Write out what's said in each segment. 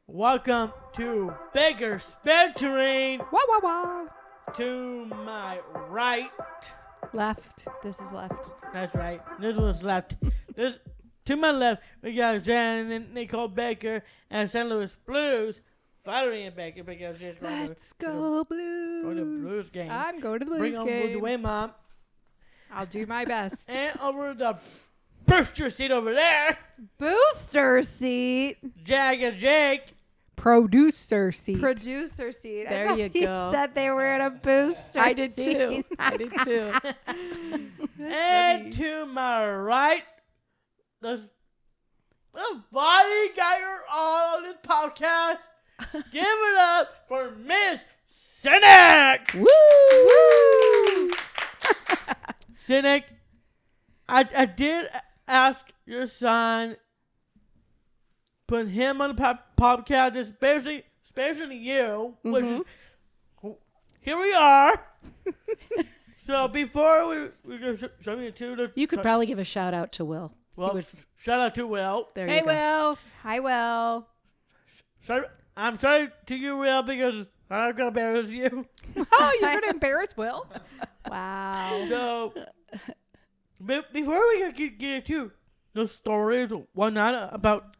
Welcome to Baker Spencerine. Wah, wah, wah. To my right. Left. This is left. That's right. This was left. This to my left, we got Jen and Nicole Baker and St. Louis Blues. Valerie Baker because she's going Let's go Blues. Go to Blues game. I'm going to the Blues Bring on game. Blues away, Mom. I'll do my best. And over the booster seat over there, Booster seat. Jag and Jake. Producer seat. Producer seat. There I thought you he go. said they were in a booster I did seat. too. I did too. And to my right, the body guy on this podcast. Give it up for Miss Cynic. Woo! Cynic, I did ask your son, put him on the podcast, especially you, which is, here we are. So before we go show me to You could probably give a shout out to Will. well, shout out to Will. There Hey, you go. Will. Hi, Will. I'm sorry to you, Will, because I'm gonna embarrass you. Oh, you're going to embarrass Will? Wow. So, before we get to the stories or whatnot about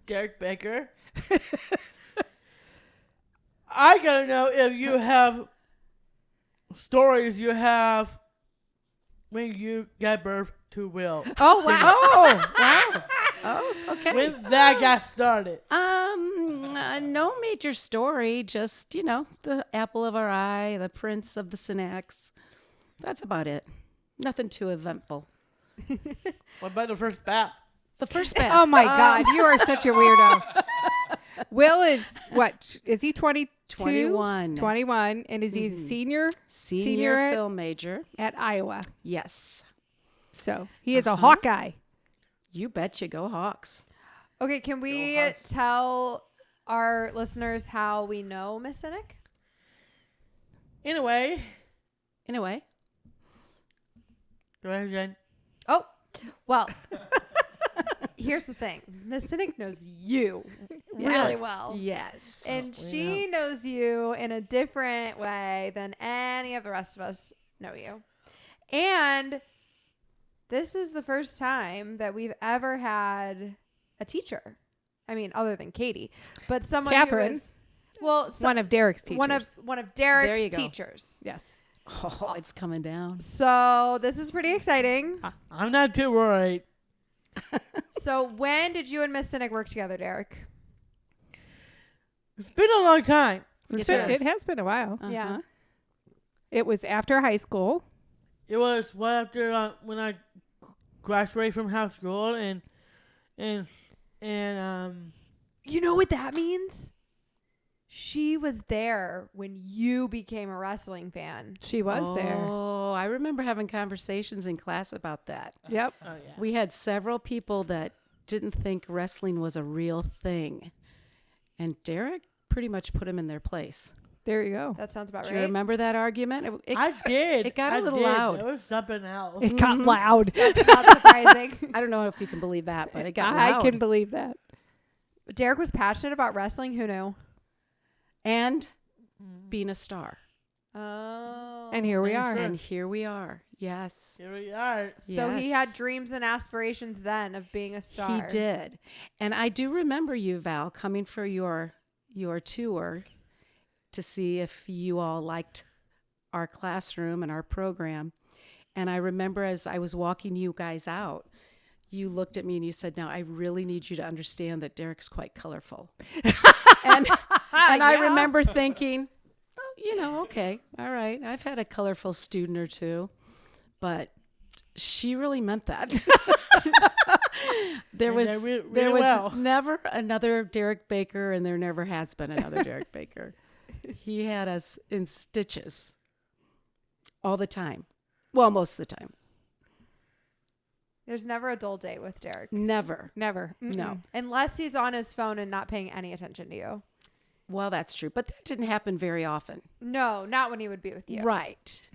Derek Baker, I gotta know if you have stories you have when you got birth to Will. Oh, wow. Oh, wow. Oh, okay. When that got started. No major story. Just, the apple of our eye, the prince of the Synax. That's about it. Nothing too eventful. What about the first bath? The first bath. Oh, my God. You are such a weirdo. Will is, what, is he 22? 21. 21. And is he senior? Senior film major. At Iowa. Yes. So he is a Hawkeye. You betcha. Go Hawks. Okay, can we Go Hawks. tell our listeners how we know Miss Cynic? Anyway, In a way. go ahead, Jen. Oh, well, here's the thing. Miss Cynic knows you really Yes. well. Yes. And We she knows you in a different way than any of the rest of us know you. And this is the first time that we've ever had a teacher. I mean, other than Katie, but someone Catherine. who is, well, One of Derek's teachers. one of There you Derek's go. teachers. Yes. Oh, it's coming down. So this is pretty exciting. I'm not too worried. So when did you and Miss Cynic work together, Derek? It's been a long time. It has been a while. Uh-huh. Yeah. It was after high school. It was right after when I graduated from high school, and You know what that means? She was there when you became a wrestling fan. She was there. Oh, I remember having conversations in class about that. Yep. oh yeah, We had several people that didn't think wrestling was a real thing. And Derek pretty much put him in their place. There you go. That sounds about Do right. you remember that argument? I did. It got I a little did. loud. There was something else. It got loud. Not surprising. I don't know if you can believe that, but it got I loud. can believe that. Derek was passionate about wrestling. Who knew? And being a star. Oh. And here we Yeah, are. sure. And here we are. Yes. Here we are. So he Yes. had dreams and aspirations then of being a star. He did. And I do remember you, Val, coming for your tour to see if you all liked our classroom and our program. And I remember as I was walking you guys out, you looked at me and you said, "Now I really need you to understand that Derek's quite colorful." and I Yeah. remember thinking, oh, okay, all right. I've had a colorful student or two, but she really meant that. There And was they really there was well. never another Derek Baker, and there never has been another Derek Baker. He had us in stitches all the time. Well, most of the time. There's never a dull day with Derek. Never. Never. No. Unless he's on his phone and not paying any attention to you. Well, that's true, but that didn't happen very often. No, not when he would be with you. Right.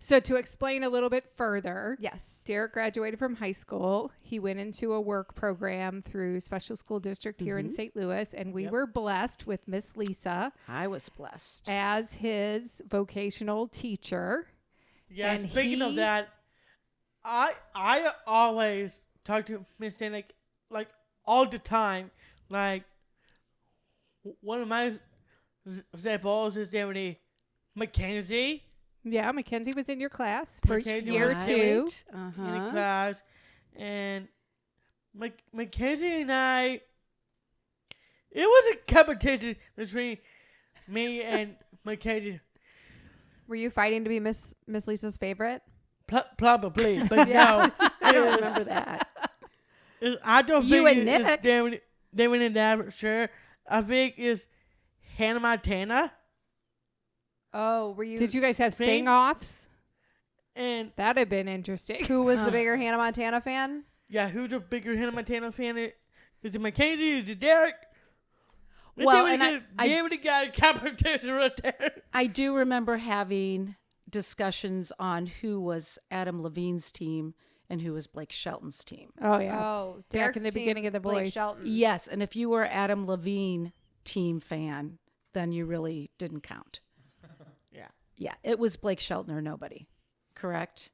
So to explain a little bit further, Yes. Derek graduated from high school. He went into a work program through Special School District here in St. Louis, and we were blessed with Miss Lisa I was blessed. as his vocational teacher. Yeah, And speaking of he- that, I always talk to Miss Danik like all the time. Like one of my examples is Deputy Mackenzie Yeah, Mackenzie was in your class for Mackenzie year was two. Uh in the huh. class, and Mackenzie and I. It was a competition between me and Mackenzie. Were you fighting to be Miss Lisa's favorite? Probably, but Yeah. no. I don't remember that. I don't You think and Nick. they went in that for sure. I think it's Hannah Montana Oh, were you? Did you guys have Sing- sing-offs? and That'd have been interesting. Who was the bigger Hannah Montana fan? yeah, who's a bigger Hannah Montana fan? Is it Mackenzie? Is it Derek? Well, and I David got a competition right there. I do remember having discussions on who was Adam Levine's team and who was Blake Shelton's team. Oh, yeah. Oh, Back Derek's in the team, beginning of The Blake Voice. Shelton. Yes, and if you were Adam Levine team fan, then you really didn't count. Yeah, Yeah, it was Blake Shelton or nobody. Correct?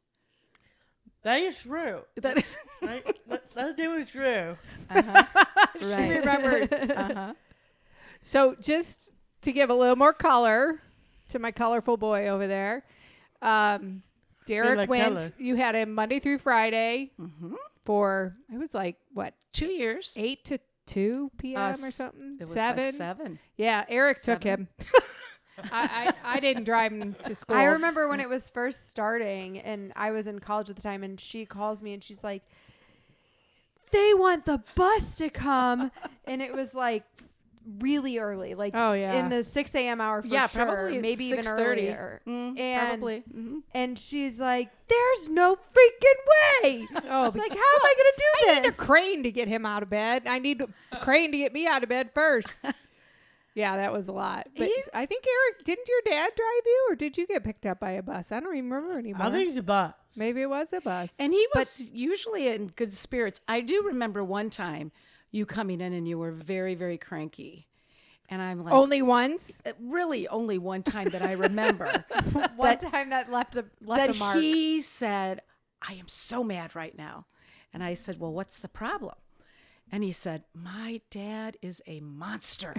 that is true. That is Right? That's David's true. She right. remembers. Uh-huh. So just to give a little more color to my colorful boy over there, Derek like went. color. You had him Monday through Friday Mhm. for it was like what 2 years. 8 to 2 p.m. or S- something. It was 7. like 7. Yeah, Eric took 7. him. I didn't drive him to school. I remember when it was first starting, and I was in college at the time, and she calls me and she's like, "They want the bus to come," and it was like really early, like Oh, yeah. in the 6 a.m. hour for Yeah, sure, probably maybe even 6:30. earlier. And And- probably. Mhm. And she's like, "There's no freaking way!" Oh, I was like, "How am I gonna do I need a this?" crane to get him out of bed. I need a crane to get me out of bed first. Yeah, that was a lot. But He's- I think Eric, didn't your dad drive you, or did you get picked up by a bus? I don't even remember anymore. I think it's a bus. Maybe it was a bus. And he was usually in good spirits. I do remember one time you coming in and you were very, very cranky. And I'm like, Only once. really only one time that I remember. One time that left a that mark. he said, I am so mad right now. And I said, well, what's the problem? And he said, my dad is a monster.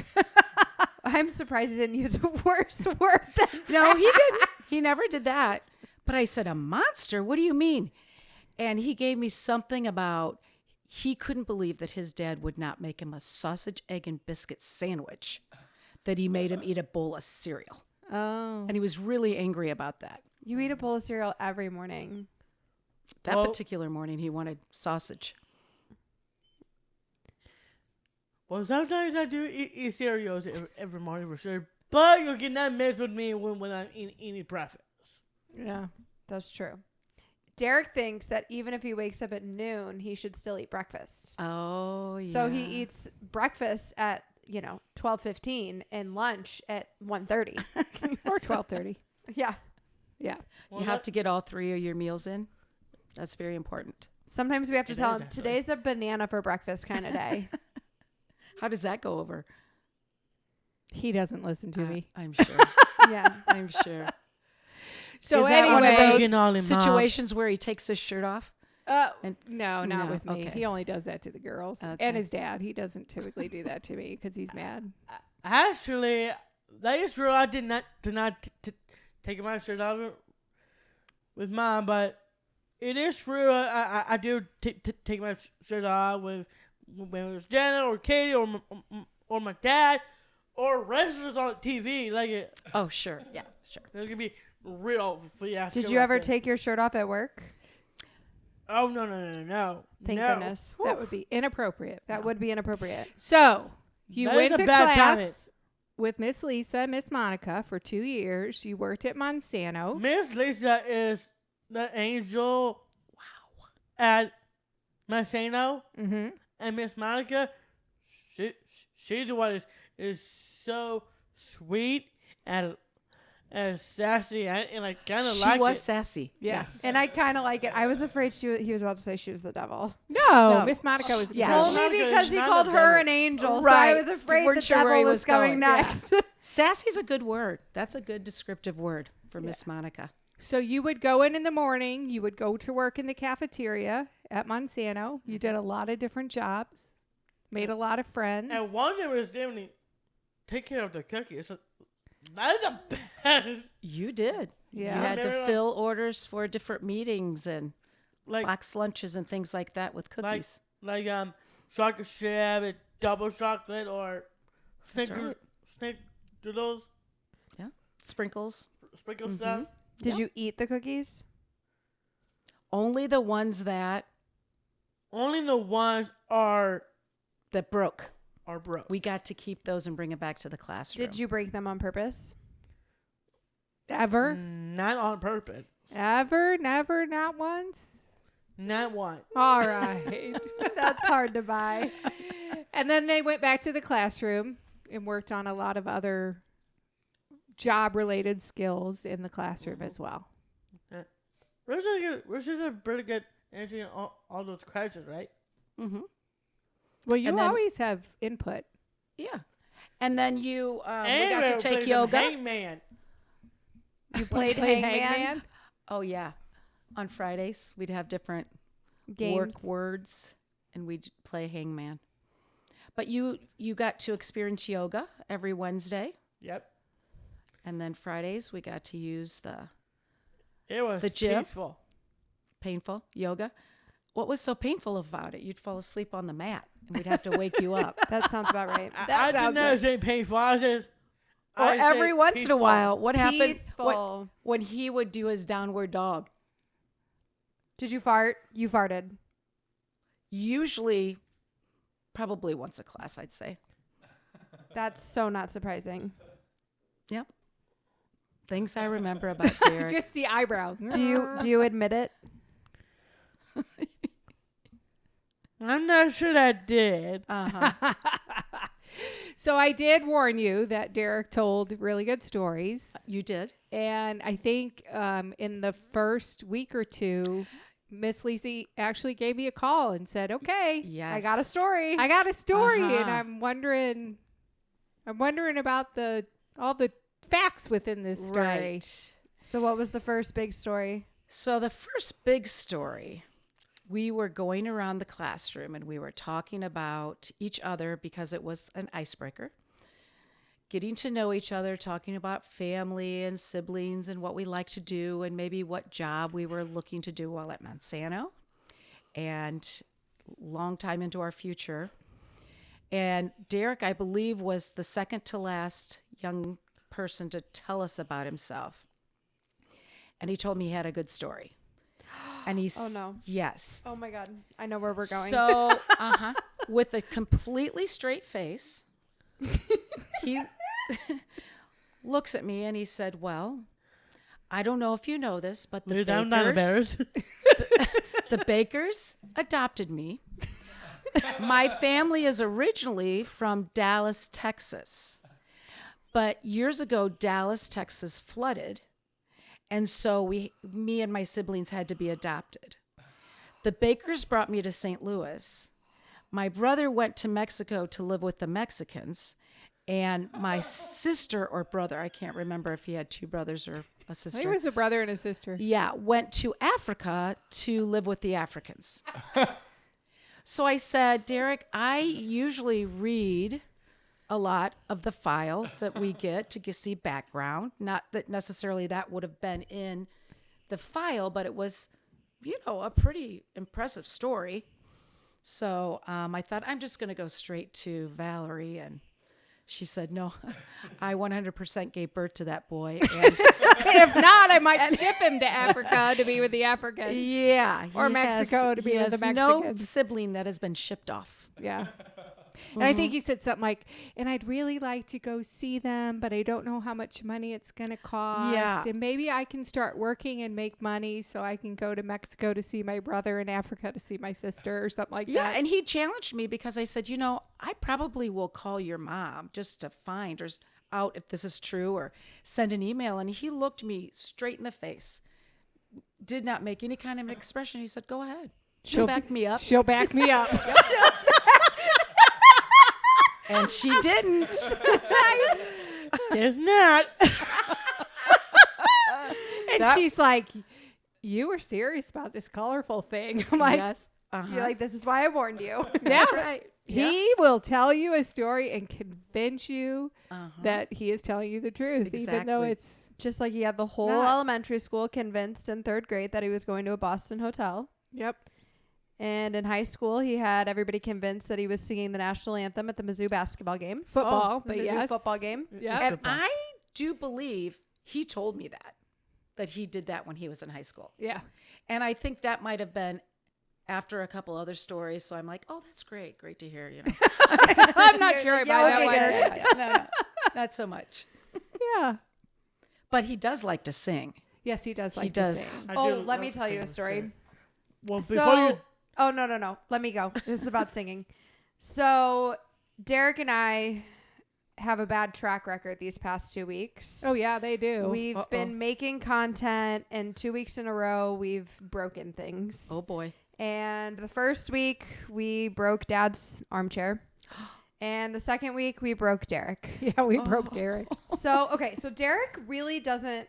I'm surprised he didn't use a worse word than No, he didn't. He never did that. But I said, a monster? What do you mean? And he gave me something about he couldn't believe that his dad would not make him a sausage, egg, and biscuit sandwich, that he made him eat a bowl of cereal. Oh. And he was really angry about that. You eat a bowl of cereal every morning. That Well- particular morning, he wanted sausage. Well, sometimes I do eat cereals every morning for sure, but you cannot mess with me when I'm eating breakfast. Yeah. That's true. Derek thinks that even if he wakes up at noon, he should still eat breakfast. Oh, yeah. So he eats breakfast at, 12:15 and lunch at 1:30. Or 12:30. Yeah. Yeah. Well, You have to get all 3 of your meals in. That's very important. Sometimes we have to It tell is, him actually. today's a banana for breakfast kind of day. How does that go over? He doesn't listen to me. I'm sure. Yeah. I'm sure. So Is that one of anyway, those Bacon all in situations where he takes his shirt off? And- no, not No, with me. okay. He only does that to the girls Okay. and his dad. He doesn't typically do that to me because he's mad. Actually, that is true. I did not take my shirt off with mom, but it is true. I do take my shirt off when it was Jenna or Katie or my dad or wrestlers on TV. Like it, Oh, sure. Yeah, sure. it's gonna be real fiasco. Did you right ever there. take your shirt off at work? Oh no! Thank No. goodness. That would be inappropriate. That would be inappropriate. So you That went is a to bad class comment. with Miss Lisa, Miss Monica for 2 years. You worked at Monsanto. Miss Lisa is the angel. Wow. At Monsanto, Mm-hmm. and Miss Monica, she's the one is so sweet and and sassy, and I kind of She like was it. sassy. Yes. And I kind of like it. I was afraid he was about to say she was the devil. No, No. Miss Monica was Yeah. incredible. Only Monica is because he not called a her devil. an angel, so Right. I was You afraid weren't the sure where devil he was was coming going. Yeah. next. Sassy's a good word. That's a good descriptive word for Miss Monica. So you would go in the morning. You would go to work in the cafeteria at Monsanto. You did a lot of different jobs, made a lot of friends. And one day was there when he take care of the cookies. So that's the best. You did. Yeah. You had to Remember, fill orders for different meetings and Like box lunches and things like that with cookies. like chocolate chip and double chocolate or That's right. snickerdoodles, Sprinkles. sprinkle stuff. Did Yep. you eat the cookies? Only the ones that Only the ones are broke. broke. We got to keep those and bring it back to the classroom. Did you break them on purpose? Ever? Not on purpose. Ever? Never? Not once? Not one. All right. That's hard to buy. And then they went back to the classroom and worked on a lot of other job-related skills in the classroom as well. Which is a pretty good answering all those questions, right? Mm-hmm. Well, you And then- always have input. Yeah. And then you we And got to we take played some yoga. Hangman. You played Play Hangman Oh, yeah. On Fridays, we'd have different games. work words and we'd play hangman. But you got to experience yoga every Wednesday. Yep. And then Fridays, we got to use the It was The gym? peaceful. painful yoga. What was so painful about it? You'd fall asleep on the mat and we'd have to wake you up. That sounds about right. I did not say painful. I said Or every once in a while, what happened Peaceful. when he would do his downward dog? Did you fart? You farted. Usually, probably once a class, I'd say. That's so not surprising. Yep. Things I remember about Derek. Just the eyebrow. Do you admit it? I'm not sure I did. Uh-huh. So I did warn you that Derek told really good stories. You did. And I think in the first week or two, Miss Lisi actually gave me a call and said, okay, Yes. I got a story. I got a story. And Uh-huh. I'm wondering about all the facts within this story. Right. So what was the first big story? So the first big story, we were going around the classroom and we were talking about each other because it was an icebreaker. Getting to know each other, talking about family and siblings and what we like to do and maybe what job we were looking to do while at Monsanto and long time into our future. And Derek, I believe, was the second to last young person to tell us about himself. And he told me he had a good story. And he's Oh, no. Yes. Oh my God. I know where we're going. So, with a completely straight face, he looks at me and he said, well, I don't know if you know this, but the I'm not Bakers, embarrassed. the Bakers adopted me. My family is originally from Dallas, Texas. But years ago, Dallas, Texas flooded. And so me and my siblings had to be adopted. The Bakers brought me to St. Louis. My brother went to Mexico to live with the Mexicans. And my sister or brother, I can't remember if he had two brothers or a sister. He was a brother and a sister. Yeah, went to Africa to live with the Africans. So I said, Derek, I usually read a lot of the file that we get to see background. Not that necessarily that would have been in the file, but it was, a pretty impressive story. So I thought, I'm just going to go straight to Valerie. And she said, no, I 100% gave birth to that boy. And If not, I might ship him to Africa to be with the Africans. yeah. Or he Mexico to be he with the has no Mexicans. sibling that has been shipped off. Yeah. And I think he said something like, and I'd really like to go see them, but I don't know how much money it's going to cost. Yeah. And maybe I can start working and make money so I can go to Mexico to see my brother and Africa to see my sister or something like Yeah, that. and he challenged me because I said, I probably will call your mom just to find her. out if this is true or send an email. And he looked me straight in the face, did not make any kind of expression. He said, go ahead. She'll back me up. She'll back me up. And she didn't. There's not. And she's like, you were serious about this colorful thing. I'm like, yes. You're like, this is why I warned you. That's right. He will tell you a story and convince you that he is telling you the truth, even though Exactly. it's Just like he had the whole Not. elementary school convinced in 3rd grade that he was going to a Boston hotel. Yep. And in high school, he had everybody convinced that he was singing the national anthem at the Mizzou basketball game. Football, The but Mizzou yes. football game. Yeah. And I do believe he told me that he did that when he was in high school. Yeah. And I think that might have been after a couple other stories. So I'm like, oh, that's great. Great to hear, I'm not sure about Yeah, that okay, one. No, not so much. Yeah. But he does like to sing. Yes, he does like He to does. sing. I Oh, do let me love tell you a singing, story. sure. Well, before So, you, oh, no. Let me go. This is about singing. So, Derek and I have a bad track record these past 2 weeks. Oh, yeah, they do. We've been making content, and 2 weeks in a row, we've broken things. Oh, boy. And the first week, we broke Dad's armchair. And the second week, we broke Derek. Yeah, we broke Derek. So Derek really doesn't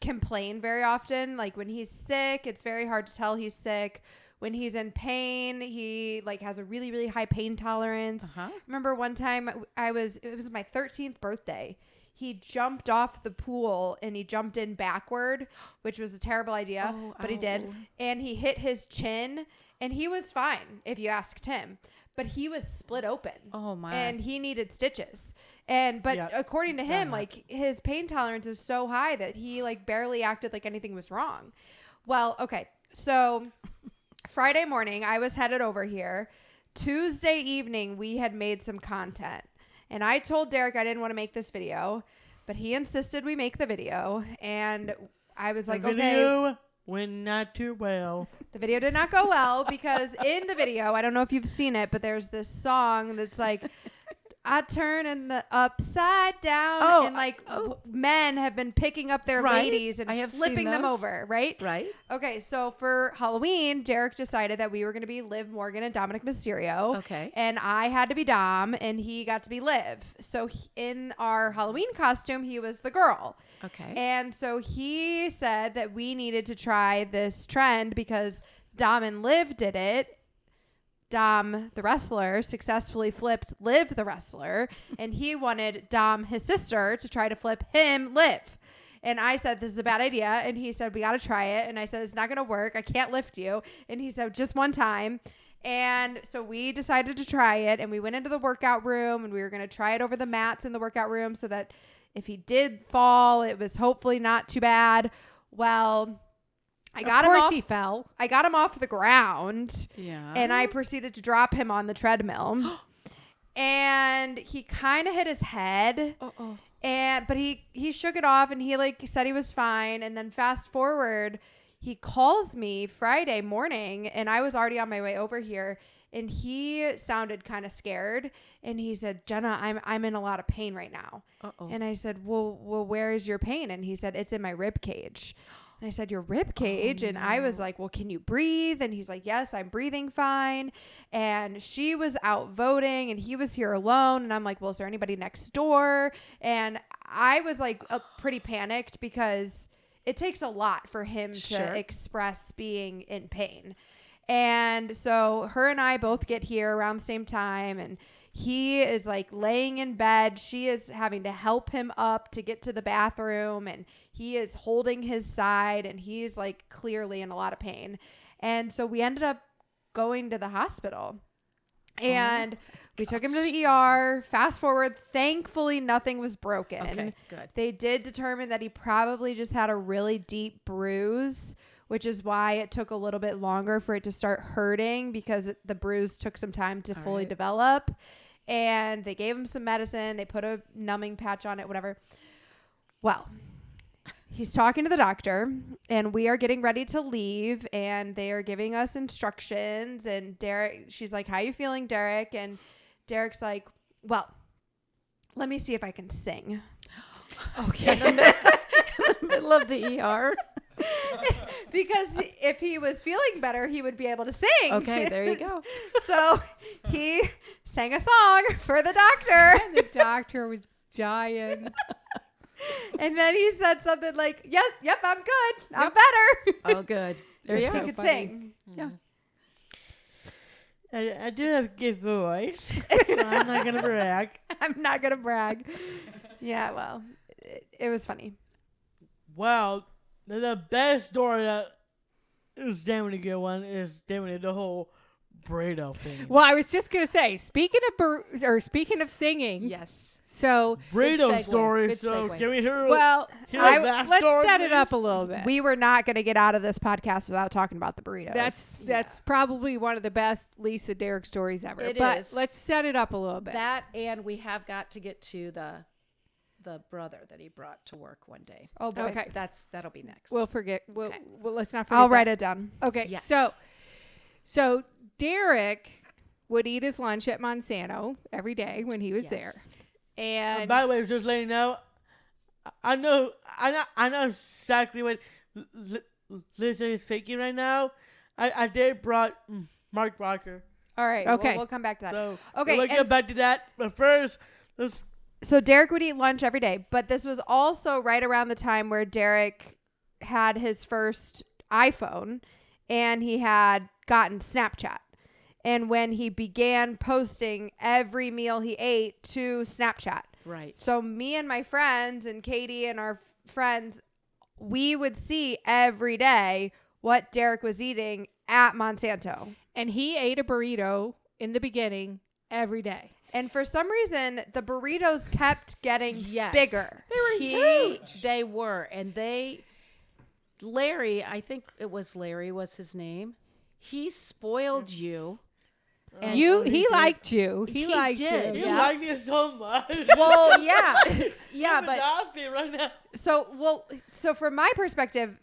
complain very often. Like when he's sick, it's very hard to tell he's sick. When he's in pain, he like has a really, really high pain tolerance. Remember one time it was my 13th birthday. He jumped off the pool and he jumped in backward, which was a terrible idea, but he did. And he hit his chin and he was fine if you asked him, but he was split open. Oh my. And he needed stitches. But according to him, like his pain tolerance is so high that he like barely acted like anything was wrong. Well, okay. So Friday morning, I was headed over here. Tuesday evening, we had made some content. And I told Derek I didn't want to make this video, but he insisted we make the video. And I was like, the okay. video went not too well. The video did not go well because in the video, I don't know if you've seen it, but there's this song that's like, I turn in the upside down, and like men have been picking up their ladies and flipping them over, right? Right. Okay, so for Halloween, Derek decided that we were going to be Liv Morgan and Dominic Mysterio. Okay. And I had to be Dom, and he got to be Liv. So in our Halloween costume, he was the girl. Okay. And so he said that we needed to try this trend because Dom and Liv did it. Dom, the wrestler, successfully flipped Liv, the wrestler, and he wanted Dom, his sister, to try to flip him, Liv. And I said, this is a bad idea. And he said, we got to try it. And I said, it's not going to work. I can't lift you. And he said, just one time. And so we decided to try it. And we went into the workout room and we were going to try it over the mats in the workout room so that if he did fall, it was hopefully not too bad. Well, I got him off. He fell. I got him off the ground. Yeah. And I proceeded to drop him on the treadmill. And he kind of hit his head. But he shook it off and he like said he was fine. And then fast forward, he calls me Friday morning and I was already on my way over here. And he sounded kind of scared. And he said, Jenna, I'm in a lot of pain right now. And I said, well, where is your pain? And he said, it's in my rib cage. And I said, your rib cage? And I was like, well, can you breathe? And he's like, yes, I'm breathing fine. And she was out voting and he was here alone. And I'm like, well, is there anybody next door? And I was like pretty panicked because it takes a lot for him to express being in pain. And so her and I both get here around the same time and he is like laying in bed. She is having to help him up to get to the bathroom and he is holding his side and he's like clearly in a lot of pain. And so we ended up going to the hospital and we took him to the ER. Fast forward, thankfully nothing was broken. Okay, good. They did determine that he probably just had a really deep bruise, which is why it took a little bit longer for it to start hurting because the bruise took some time to fully develop. And they gave him some medicine. They put a numbing patch on it, whatever. Well, he's talking to the doctor and we are getting ready to leave and they are giving us instructions. And she's like, how you feeling, Derek? And Derek's like, well, Let me see if I can sing. Okay. In the middle of the ER. Because if he was feeling better, he would be able to sing. Okay, there you go. So he sang a song for the doctor. And the doctor was dying. And then he said something like, yep, I'm good. I'm better. Oh, good. They're He so could funny. sing. Yeah. I do have a good voice. So I'm not gonna brag. I'm not going to brag. Yeah, well, it was funny. Well, the best story that is definitely a good one is definitely the whole Burrito thing. Well, I was just gonna say, speaking of singing, Yes. so Burrito segue. story. Good So segue. can we hear? well, hear I- that let's story, set it please? up a little bit. We were not going to get out of this podcast without talking about the burritos. That's probably one of the best Lisa Derrick stories ever. It but is. let's set it up a little bit. That, and we have got to get to the brother that he brought to work one day. Oh, boy. Okay. That'll be next. We'll forget. Well, let's not forget. I'll write that. it down. Okay. Yes. So Derek would eat his lunch at Monsanto every day when he was Yes. there. And By the way, just letting you know, I know exactly what Lisa is thinking right now. I did brought Mark Barker. All right. Okay. We'll come back to that. So Okay, we'll get and- back to that. But first, let's So Derek would eat lunch every day, but this was also right around the time where Derek had his first iPhone and he had gotten Snapchat. And when he began posting every meal he ate to Snapchat. right. So me and my friends and Katie and our friends, we would see every day what Derek was eating at Monsanto. and he ate a burrito in the beginning every day. And for some reason, the burritos kept getting Yes. bigger. They were huge. They were. And Larry, I think it was Larry was his name. He spoiled you. And He liked you. He He liked did. you. you Yeah. like me so much. Well, yeah. Yeah, Yeah, but right now. So from my perspective,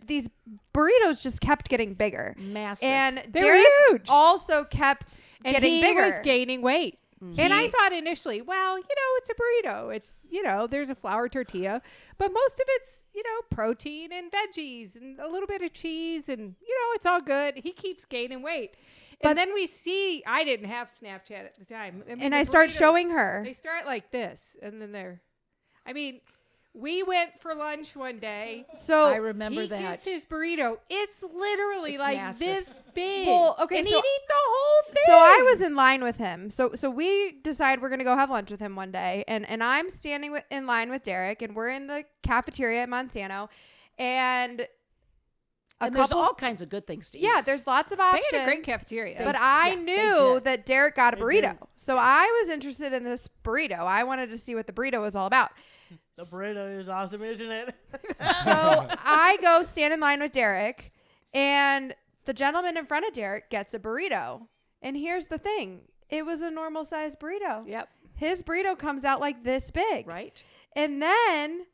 these burritos just kept getting bigger, massive. and They were Derek huge. also kept And getting he bigger. was gaining weight. And I He- thought initially, well, it's a burrito. It's, there's a flour tortilla, but most of it's, protein and veggies and a little bit of cheese and, it's all good. He keeps gaining weight. And then we see, I didn't have Snapchat at the time. and the I start burritos, showing her. They start like this and then we went for lunch one day. So I remember he that. gets his burrito. It's literally It's like massive. this big. Well, okay, and so- he'd eat the whole thing. So I was in line with him. So we decide we're gonna go have lunch with him one day, and I'm standing in line with Derek, and we're in the cafeteria at Monsanto, and there's all kinds of good things to eat. yeah, there's lots of They options. had a great cafeteria. But I yeah, they knew did. that Derek got a They burrito. did. So I was interested in this burrito. I wanted to see what the burrito was all about. The burrito is awesome, isn't it? So I go stand in line with Derek, and the gentleman in front of Derek gets a burrito. And here's the thing. It was a normal sized burrito. Yep. His burrito comes out like this big. Right? And then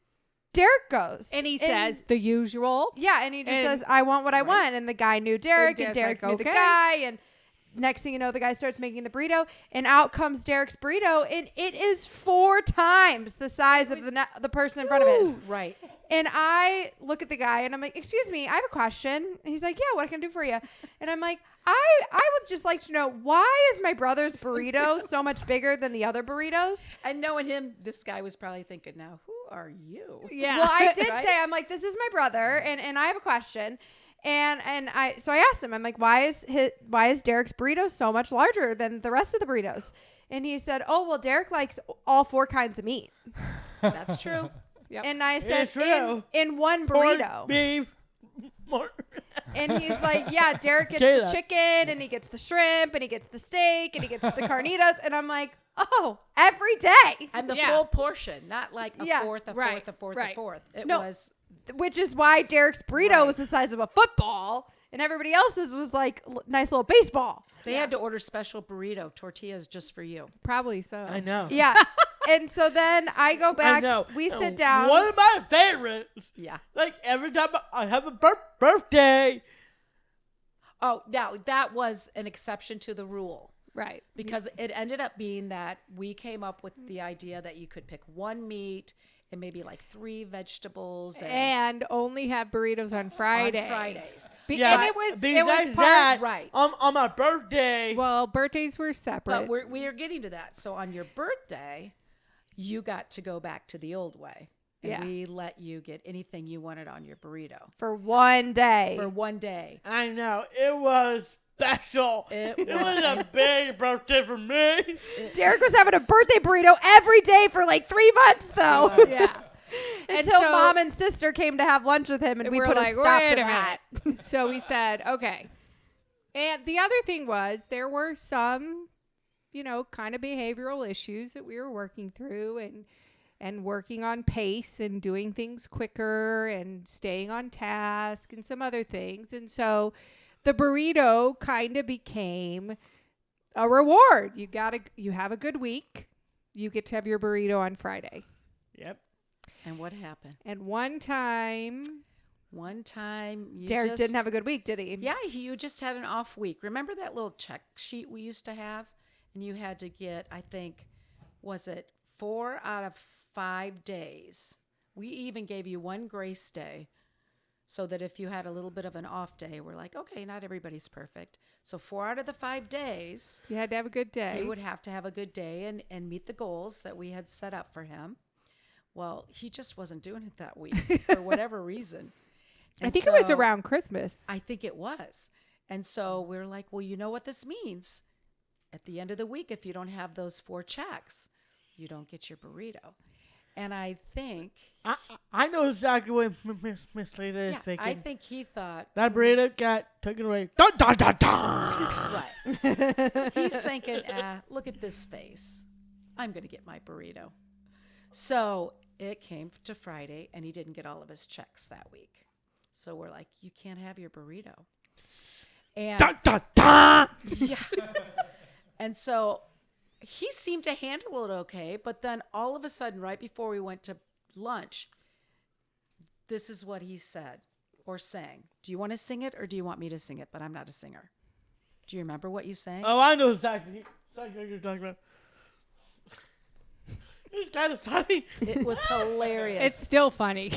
Derek goes. And he says the usual. yeah, and he just and- says, I want what I want. And the guy knew Derek, and Derek's Derek like, knew the okay. guy. And next thing you know, the guy starts making the burrito, and out comes Derek's burrito, and it is 4 times the size of the person in front of his. Right. And I look at the guy, and I'm like, excuse me, I have a question. And he's like, yeah, what can I do for you? And I'm like, I would just like to know, why is my brother's burrito so much bigger than the other burritos? And knowing him, this guy was probably thinking, now, who are you? Yeah. Well, I did Right? say, I'm like, this is my brother, and I have a question. And I asked him, I'm like, why is Derek's burrito so much larger than the rest of the burritos? And he said, oh, well, Derek likes all 4 kinds of meat. That's true. Yep. And I said, It's true. in one Pork, burrito. beef, more. And he's like, yeah, Derek gets Say the that. chicken, and he gets the shrimp, and he gets the steak, and he gets the carnitas. And I'm like, oh, every day. And the Yeah. full portion, not like a Yeah, fourth, a right, fourth, a fourth, right. a fourth. It No. was Which is why Derek's burrito Right. was the size of a football, and everybody else's was like nice little baseball. they had to order special burrito tortillas just for you. Probably so. I know. Yeah. And so then I go I back. know. We sit down. One of my favorites. Yeah. Like every time I have a birthday. Oh, now that was an exception to the rule. Right. Because it ended up being that we came up with the idea that you could pick one meat and maybe like 3 vegetables And only have burritos on Friday. on Fridays. And it was besides part that, right. on my birthday. well, birthdays were separate. But we are getting to that. So on your birthday, you got to go back to the old way. And Yeah. we let you get anything you wanted on your burrito For one day. for one day. I know it was special. It was a big birthday for me. Derek was having a birthday burrito every day for like 3 months, though. yeah. And Until so- mom and sister came to have lunch with him, and we we're put like, a stop wait to a that. minute. So we said, okay. And the other thing was there were some, kind of behavioral issues that we were working through and working on pace and doing things quicker and staying on task and some other things. And so the burrito kind of became a reward. You have a good week. You get to have your burrito on Friday. Yep. And what happened? And one time, you Derek just, didn't have a good week, did he? Yeah, you just had an off week. Remember that little check sheet we used to have? And you had to get, I think, was it 4 out of 5 days? We even gave you 1 grace day so that if you had a little bit of an off day, we're like, okay, not everybody's perfect. So 4 out of the 5 days, you had to have a good day. he would have to have a good day and meet the goals that we had set up for him. Well, he just wasn't doing it that week for whatever reason. I think it was around Christmas. I think it was. And so we're like, well, you know what this means? At the end of the week, if you don't have those 4 checks, you don't get your burrito. And I think... I know exactly what Miss Lita is Yeah, thinking. I think he thought... That burrito got taken away. Dun, dun, dun, dun. Right. He's thinking, look at this face. I'm going to get my burrito. So it came to Friday, and he didn't get all of his checks that week. So we're like, you can't have your burrito. And Dun, dun, dun. yeah. And so he seemed to handle it okay, but then all of a sudden, right before we went to lunch, this is what he said or sang. Do you want to sing it or do you want me to sing it? But I'm not a singer. Do you remember what you sang? Oh, I know exactly what you're talking about. It's kind of funny. It was hilarious. It's still funny.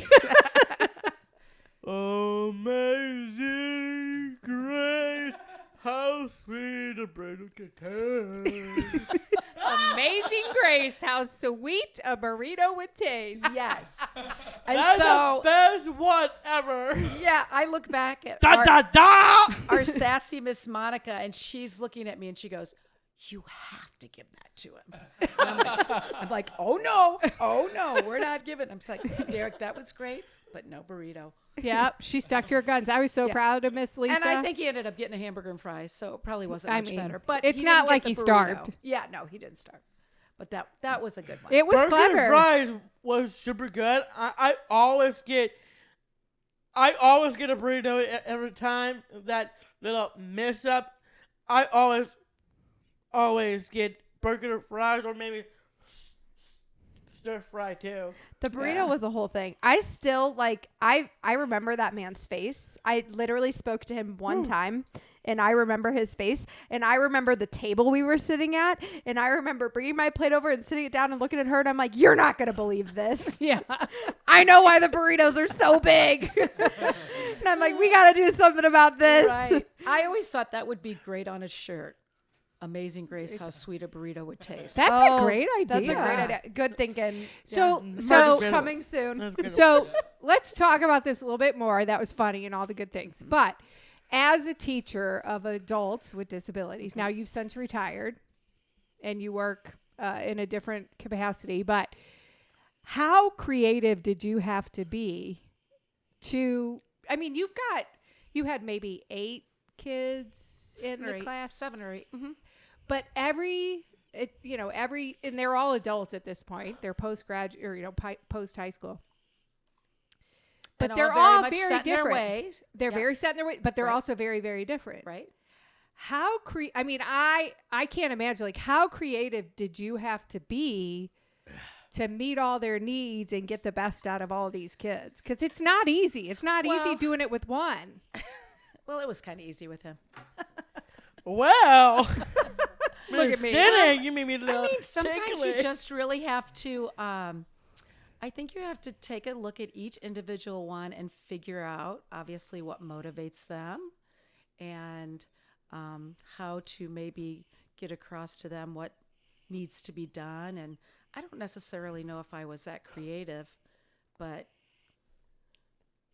Amazing grace, how sweet a burrito can taste. Amazing grace, how sweet a burrito would taste. Yes. And That's so, the best one ever. yeah, I look back at Da da da. our sassy Miss Monica, and she's looking at me, and she goes, you have to give that to him. And I'm like, oh no, we're not giving. I'm just like, Derek, that was great, but no burrito. Yep, she stuck to her guns. I was so Yeah. proud of Miss Lisa. And I think he ended up getting a hamburger and fries, so it probably wasn't I much mean, better. But it's he not didn't get like the he burrito. starved. Yeah, no, he didn't starve. But that was a good one. it was Burger clever. and fries was super good. I always get a burrito every time that little mess up. I always get burger and fries or maybe stir fry too. The burrito Yeah. was a whole thing. I still I remember that man's face. I literally spoke to him one time and I remember his face and I remember the table we were sitting at and I remember bringing my plate over and sitting it down and looking at her and I'm like, you're not going to believe this. Yeah. I know why the burritos are so big. And I'm like, we got to do something about this. Right. I always thought that would be great on a shirt. Amazing Grace, how sweet a burrito would taste. That's a great idea. That's a great idea. Good thinking. So, Yeah. so, Burger Coming soon. That's good. so let's talk about this a little bit more. That was funny and all the good things. But as a teacher of adults with disabilities, now you've since retired and you work in a different capacity, but how creative did you have to be to, I mean, you had maybe 8 kids in the class. 7 or 8. Mm-hmm. But and they're all adults at this point. They're post-grad or post high school. But And they're all all very much very set in their different. ways. They're Yeah. very set in their ways, but they're Right. also very, very different. Right? How I can't imagine, like, how creative did you have to be to meet all their needs and get the best out of all these kids? Because it's not easy. It's not easy Well- doing it with one. Well, it was kind of easy with him. Well, Look at me. Then you made me a little I mean, sometimes tickly. you just really have to. I think you have to take a look at each individual one and figure out, obviously, what motivates them, and how to maybe get across to them what needs to be done. And I don't necessarily know if I was that creative, but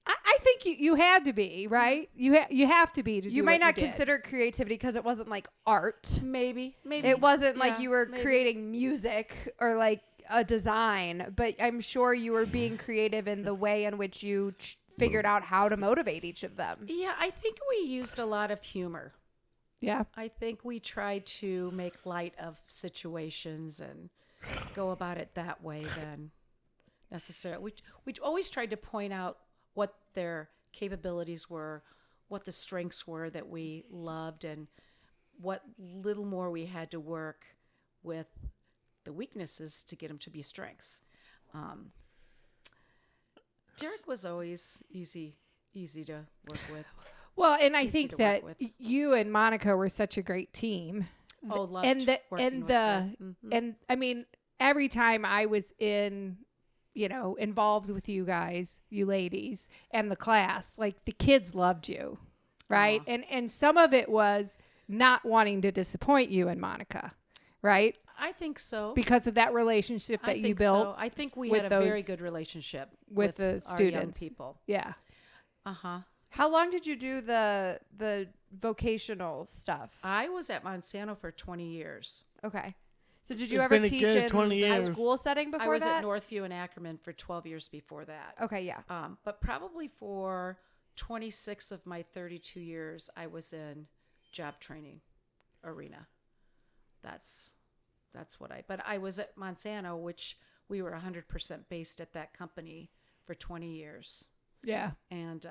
I think you had to be, right? You have to be to do You might what not did. consider it creativity because it wasn't like art. maybe. It wasn't like Yeah, you were maybe. creating music or like a design, but I'm sure you were being creative in the way in which you figured out how to motivate each of them. Yeah, I think we used a lot of humor. Yeah. I think we tried to make light of situations and go about it that way than necessarily. We always tried to point out what their capabilities were, what the strengths were that we loved, and what little more we had to work with the weaknesses to get them to be strengths. Derek was always easy to work with. Well, and I Easy think to that work with. you and Monica were such a great team. Oh, loved and the working with her. Mhm. and I mean, every time I was involved with you guys, you ladies, and the class, like the kids loved you, right? Aw. And some of it was not wanting to disappoint you and Monica, right? I think so. Because of that relationship I that you think built. so. I think we with had a very those- good relationship with the our young students. people. Yeah. Uh-huh. How long did you do the vocational stuff? I was at Monsanto for 20 years. Okay. So did you It's ever been a teach good in 20 a years. school setting before I was that? at Northview and Ackerman for 12 years before that. Okay, yeah. But probably for 26 of my 32 years, I was in job training arena. That's but I was at Monsanto, which we were 100% based at that company for 20 years. Yeah. And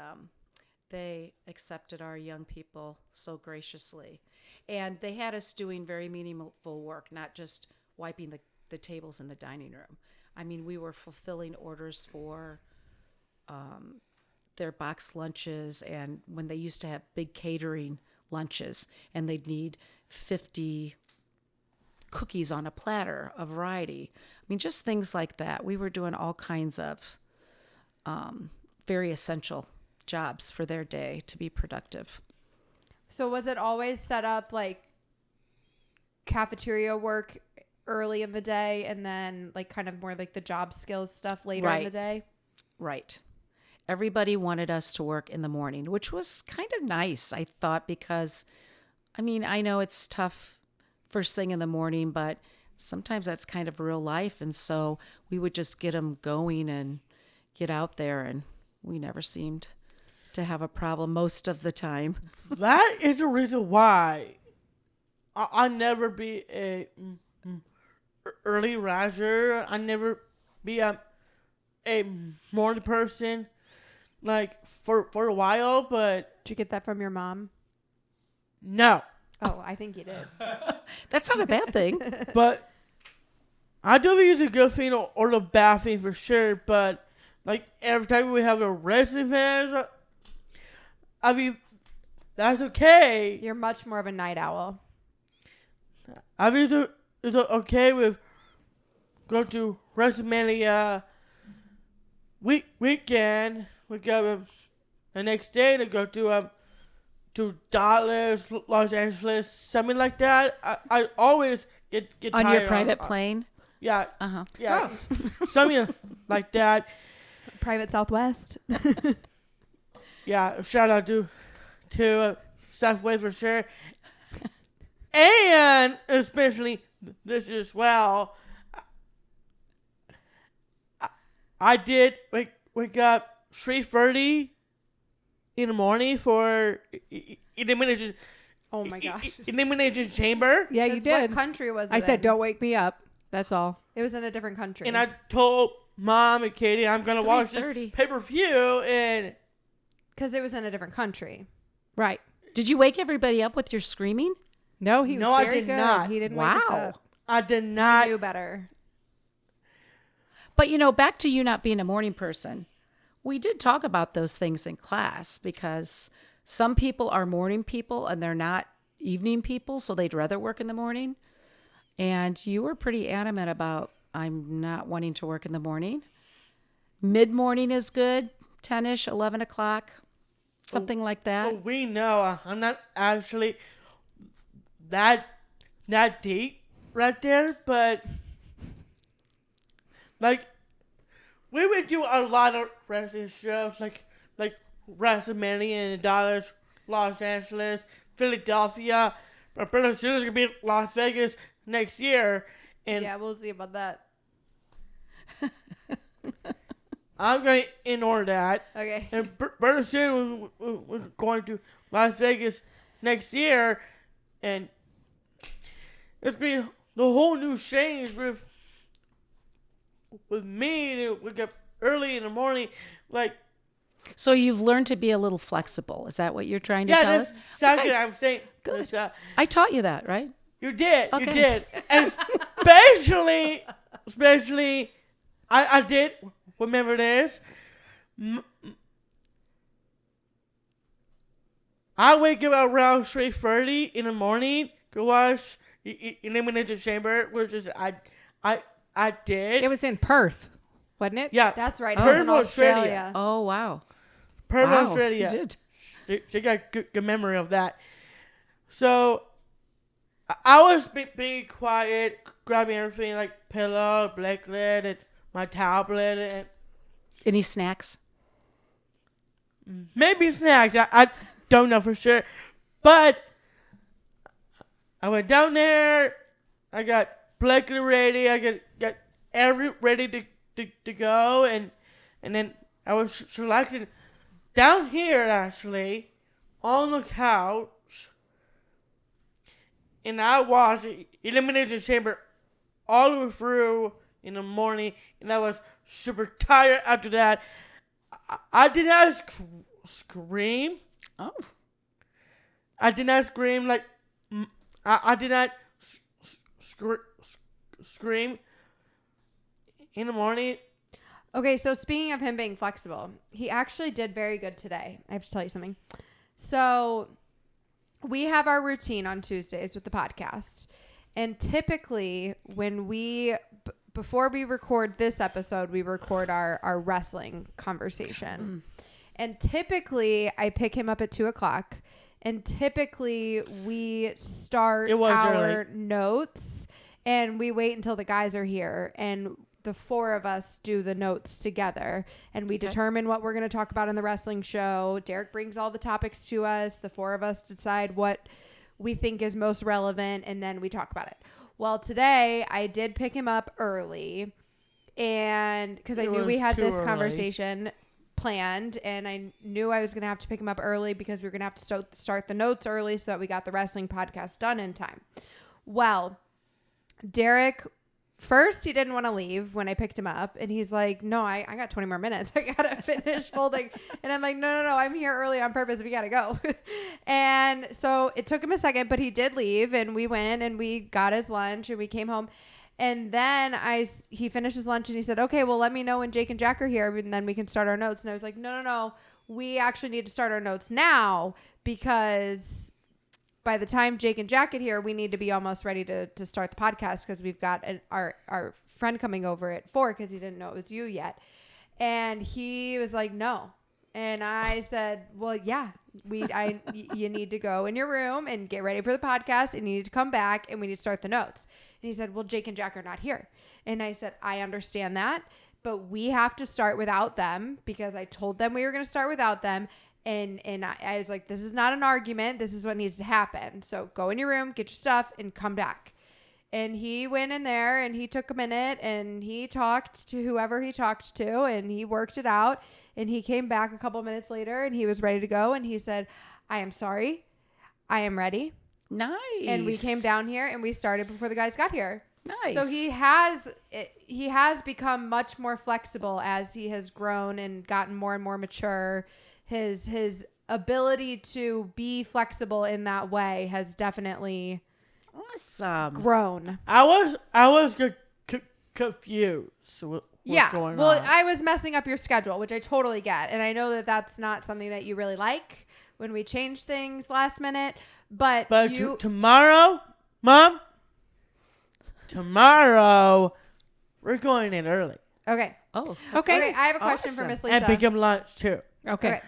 they accepted our young people so graciously. And they had us doing very meaningful work, not just wiping the tables in the dining room. I mean, we were fulfilling orders for their box lunches, and when they used to have big catering lunches, and they'd need 50 cookies on a platter, a variety. I mean, just things like that. We were doing all kinds of very essential jobs for their day to be productive. So was it always set up like cafeteria work early in the day and then like kind of more like the job skills stuff later in the Right. day? Right. Everybody wanted us to work in the morning, which was kind of nice, I thought, because, I mean, I know it's tough first thing in the morning, but sometimes that's kind of real life. And so we would just get them going and get out there, and we never seemed to have a problem most of the time. That is the reason why I never be a early riser. I never be a morning person, like for a while. But Did you get that from your mom? no, Oh, I think you did. That's not a bad thing. but I don't think it's a good thing or a bad thing for sure. But like every time we have a wrestling fans, I mean that's okay. You're much more of a night owl. I mean it's okay with go to WrestleMania weekend. We got the next day to go to Dallas, Los Angeles, something like that. I always get On tired your private plane? Yeah, Uh-huh. yeah, something like that. Private Southwest. Yeah, shout out to Southwest for sure, and especially this as well. I did wake up 3:30 in the morning for elimination. Oh my gosh. Elimination chamber, Yeah, you 'Cause did. What country was it I said, in? don't wake me up. That's all. It was in a different country. and I told Mom and Katie I'm gonna watch this 3:30. pay-per-view, and Because it was in a different country. Right. Did you wake everybody up with your screaming? No, he was No, I very did good. not. He didn't wake us Wow. up. I did I not. knew better. But, back to you not being a morning person. We did talk about those things in class because some people are morning people and they're not evening people, so they'd rather work in the morning. And you were pretty adamant about I'm not wanting to work in the morning. Mid-morning is good, 10-ish, 11 o'clock, something like that. Well, we know I'm not actually that deep right there, but like we would do a lot of wrestling shows, like WrestleMania in Dallas, Los Angeles, Philadelphia. But pretty soon it's gonna be Las Vegas next year, and Yeah, we'll see about that. I'm going to ignore that. Okay. And pretty soon we're going to Las Vegas next year, and it's been the whole new change with me. To wake up early in the morning, like So you've learned to be a little flexible. Is that what you're trying to yeah, tell that's us? exactly Okay. what I'm saying. Good. It's, I taught you that, right? you did, Okay. you did, and especially, I did remember this. I wake up around 3:30 in the morning. Go watch Elimination Chamber, which is I did. It was in Perth, wasn't it? Yeah, That's right. Oh. It was in Perth, Australia. Australia. Oh, wow. Perth, Wow, Australia. you did. She got good memory of that. So I was being quiet, grabbing everything like pillow, blanket, and my tablet, and Any snacks? maybe snacks. I don't know for sure. But I went down there. I got blanket ready. I got every ready to go. And then I was selected down here, actually, on the couch. And I watched Elimination Chamber all the way through in the morning. And I was super tired after that. I did not scream. Oh. I did not scream like I did not scream in the morning. Okay, so speaking of him being flexible, he actually did very good today. I have to tell you something. So we have our routine on Tuesdays with the podcast. And typically when before we record this episode, we record our wrestling conversation. And typically I pick him up at 2:00. And typically we start our notes and we wait until the guys are here. And the four of us do the notes together. And we determine what we're going to talk about in the wrestling show. Derek brings all the topics to us. The four of us decide what we think is most relevant. And then we talk about it. Well, today I did pick him up early. And because I knew we had this conversation planned, and I knew I was going to have to pick him up early because we were going to have to start the notes early so that we got the wrestling podcast done in time. Well, Derek, first he didn't want to leave when I picked him up, and he's like, no, I got 20 more minutes. I got to finish folding. And I'm like, no, I'm here early on purpose. We got to go. And so it took him a second, but he did leave, and we went and we got his lunch and we came home. And then he finished his lunch and he said, okay, well, let me know when Jake and Jack are here and then we can start our notes. And I was like, no. We actually need to start our notes now because by the time Jake and Jack get here, we need to be almost ready to start the podcast because we've got our friend coming over at 4 because he didn't know it was you yet. And he was like, no. And I said, well, yeah, you need to go in your room and get ready for the podcast and you need to come back and we need to start the notes. And he said, well, Jake and Jack are not here. And I said, I understand that, but we have to start without them because I told them we were going to start without them. And I was like, this is not an argument. This is what needs to happen. So go in your room, get your stuff and come back. And he went in there and he took a minute and he talked to whoever he talked to and he worked it out. And he came back a couple minutes later and he was ready to go. And he said, I am sorry. I am ready. Nice. And we came down here and we started before the guys got here. Nice. So he has become much more flexible as he has grown and gotten more and more mature. His ability to be flexible in that way has definitely grown. I was confused. What's going on? I was messing up your schedule, which I totally get. And I know that that's not something that you really like when we change things last minute. But tomorrow, Mom, tomorrow we're going in early Okay. Oh, Okay. Okay, I have a question for Awesome. Miss Lisa. and pick up lunch too. Okay.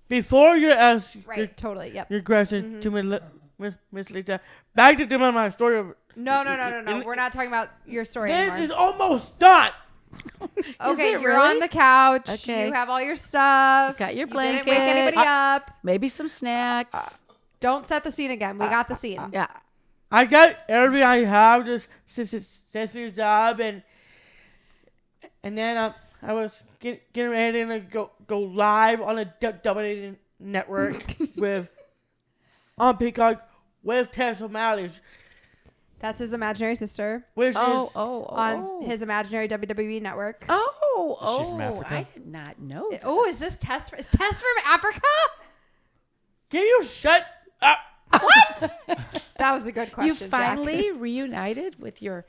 Before you ask Right, totally. Yep. your question to Miss Lisa, back to my story. No. We're not talking about your story This anymore. is almost done. Okay, it you're really? on the couch. Okay. You have all your stuff. got your You didn't blanket. wake anybody up. maybe some snacks. Don't set the scene again. We got the scene. Yeah. I got everything I have just since your job, and then I was getting ready to go live on a dominating network with on Peacock with Tess O'Malley, That's his imaginary sister which is on his imaginary WWE network. From Africa? I did not know. Oh, is this Tess? Is Tess from Africa? can you shut up? That was a good question. You finally reunited with your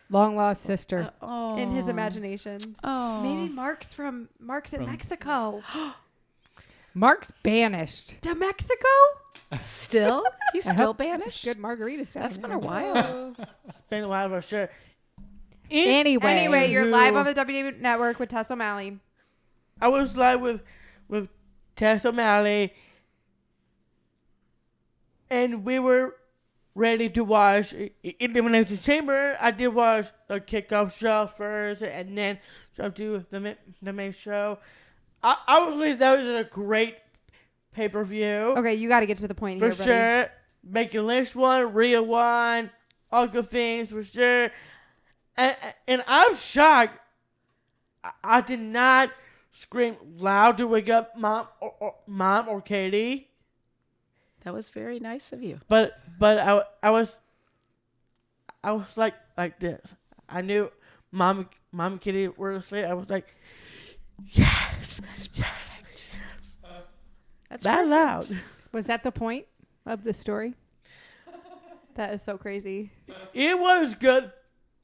Long lost sister. oh Jack. In his imagination. Oh, Maybe Mark's in Mexico. Mark's banished. To Mexico? still he's still banished. Good margarita stuff. That's been a while. It's been a while for sure. Anyway, you're live on the WWE network with Tess O'Malley. I was live with Tess O'Malley, and we were ready to watch Elimination Chamber. I did watch the kickoff show first, and then jump to the main show. I was like, that was a great pay-per-view. Okay, you got to get to the point For here, buddy. sure. Becky Lynch won, Rhea won, all good things for sure. And I'm shocked. I did not scream loud to wake up mom or Katie. That was very nice of you. But I was like this. I knew mom and Katie were asleep. I was like, yes, That's perfect. That's that perfect. loud. Was that the point of the story? That is so crazy. It was good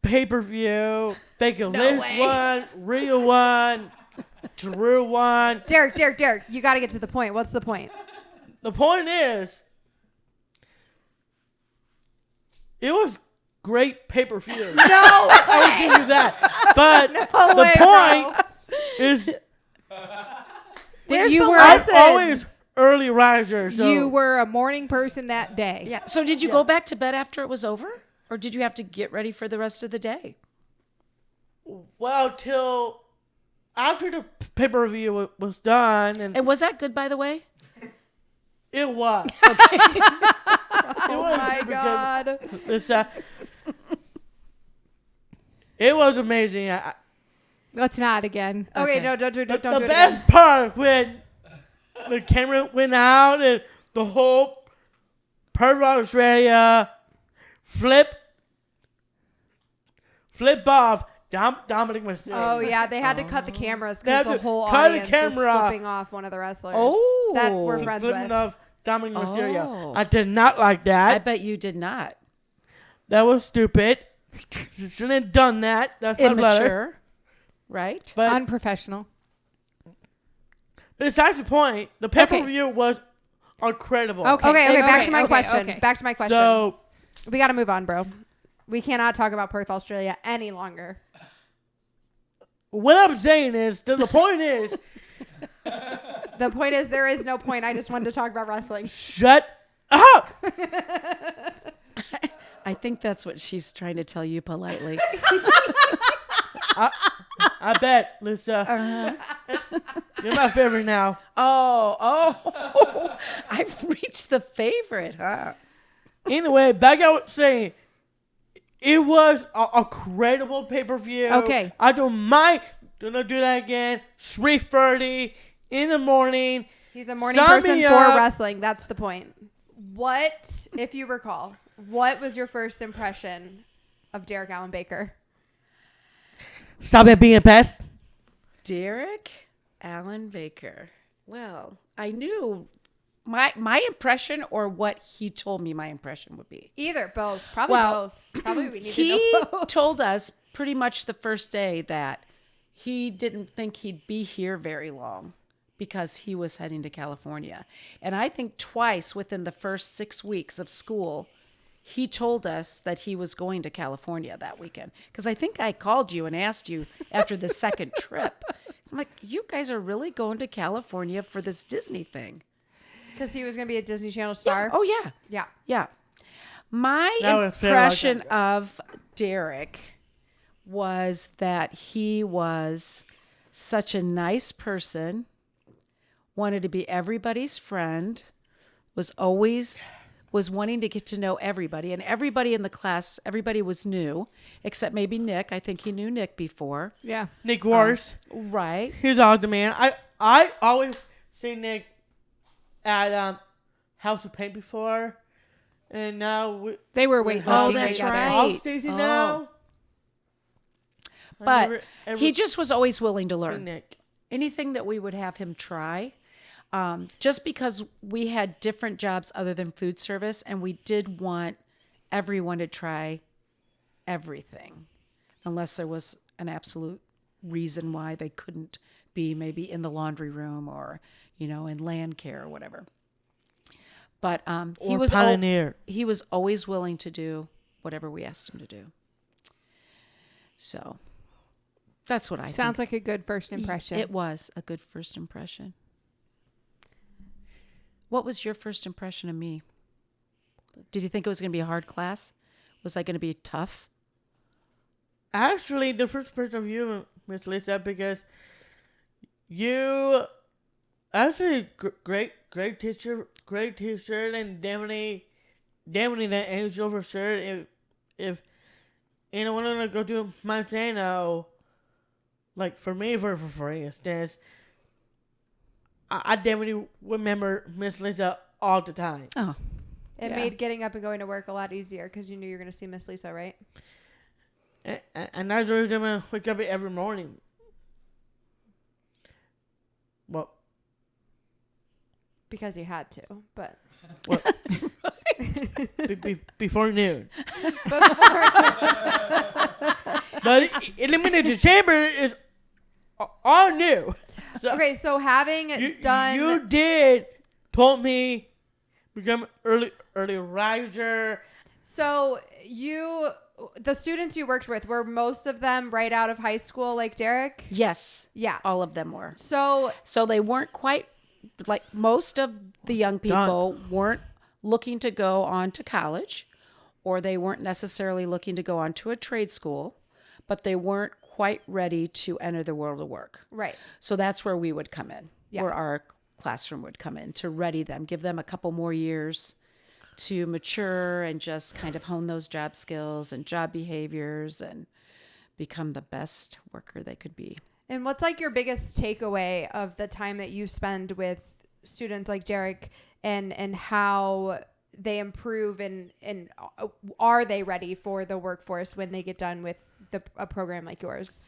pay-per-view. Becky Lynch way. won, Rhea won, Drew won. Derek, you got to get to the point. What's the point? The point is, it was great pay-per-view. No! I will give you that. But the way, point is, There's you the were I'm lesson. always early riser. So You were a morning person that day. Yeah. So did you go back to bed after it was over, or did you have to get ready for the rest of the day? well till after the pay-per-view was done, and And was that good, by the way? it was. Oh my God. It's, it was amazing. Let's not again. Okay, no, don't do The it again. best part when the camera went out and the whole part of Australia flip off Dominic Mysterio. Oh, yeah, they had to cut the cameras They had because the to whole cut the audience camera. was flipping off one of the wrestlers Oh. that we're friends Flipping with. off Dominic Mysterio. Oh. I did not like that. I bet you did not. That was stupid. Shouldn't have done that. That's not better. Immature, right? But Unprofessional. besides the point, the pay-per-view was incredible. Okay, back to my okay, question. okay. Back to my question. So We got to move on, bro. We cannot talk about Perth, Australia any longer. what I'm saying is, the point is, The point is, there is no point. I just wanted to talk about wrestling. shut up. I think that's what she's trying to tell you politely. I bet, Lisa. You're my favorite now. Oh, I've reached the favorite, huh? Anyway, back I was saying, it was a credible pay-per-view. Okay. I don't mind. Gonna do that again. 3:30 in the morning. He's a morning Sign person me for up. wrestling. That's the point. What, if you recall, what was your first impression of Derek Allen Baker? Stop it being a pest. Derek Allen Baker. Well, I knew my impression or what he told me my impression would be. Either, both. Probably Well, both. Probably we need He to know both. told us pretty much the first day that he didn't think he'd be here very long because he was heading to California. And I think twice within the first 6 weeks of school, he told us that he was going to California that weekend. Because I think I called you and asked you after the second trip. So I'm like, you guys are really going to California for this Disney thing? Because he was going to be a Disney Channel star. Yeah. Oh, yeah. Yeah. Yeah. My That was fair, impression like of Derek was that he was such a nice person, wanted to be everybody's friend, was wanting to get to know everybody. And everybody in the class, everybody was new, except maybe Nick. I think he knew Nick before. Yeah. Nick Wars. Right. He's awesome, man. I always see Nick at House of Paint before, and now They were we're weightlifting that's together. right. off season Oh. now. I But never he just was always willing to seen learn. Nick. Anything that we would have him try. Just because we had different jobs other than food service, and we did want everyone to try everything, unless there was an absolute reason why they couldn't be maybe in the laundry room or, in land care or whatever. But he Or was pioneer. he was always willing to do whatever we asked him to do. So that's what I Sounds think. like a good first impression. It was a good first impression. What was your first impression of me? Did you think it was going to be a hard class? Was I going to be tough? Actually, the first person of you, Miss Lisa, because you actually great teacher, and definitely that angel for sure. If anyone wanna go to Monsanto, like for me, for instance, I definitely remember Miss Lisa all the time. Oh, It Yeah. made getting up and going to work a lot easier because you knew you were going to see Miss Lisa, right? And that's the reason I wake up every morning. Well, Because you had to, but before noon. before But Elimination Chamber is all new. So okay, so having done you did told me become early riser. so the students you worked with, were most of them right out of high school like Derek? yes. Yeah. All of them were. So So they weren't quite like most of the young people weren't looking to go on to college, or they weren't necessarily looking to go on to a trade school, but they weren't quite ready to enter the world of work. right. So that's where we would come in, Yeah. where our classroom would come in to ready them, give them a couple more years to mature and just kind of hone those job skills and job behaviors and become the best worker they could be. And what's like your biggest takeaway of the time that you spend with students like Derek and how they improve and are they ready for the workforce when they get done with a program like yours?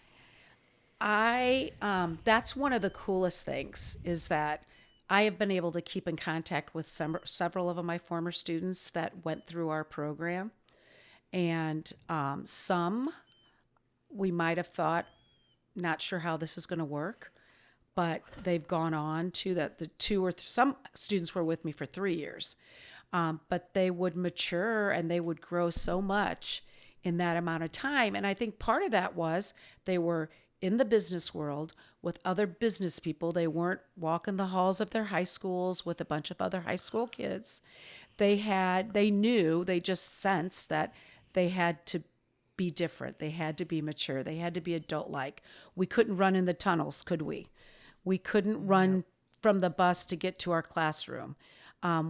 That's one of the coolest things is that I have been able to keep in contact with several of my former students that went through our program. And some we might have thought, not sure how this is going to work, but they've gone on to some students were with me for 3 years. But they would mature and they would grow so much in that amount of time. And I think part of that was they were in the business world with other business people. They weren't walking the halls of their high schools with a bunch of other high school kids. They just sensed that they had to be different. They had to be mature. They had to be adult-like. We couldn't run in the tunnels, could we? We couldn't run from the bus to get to our classroom.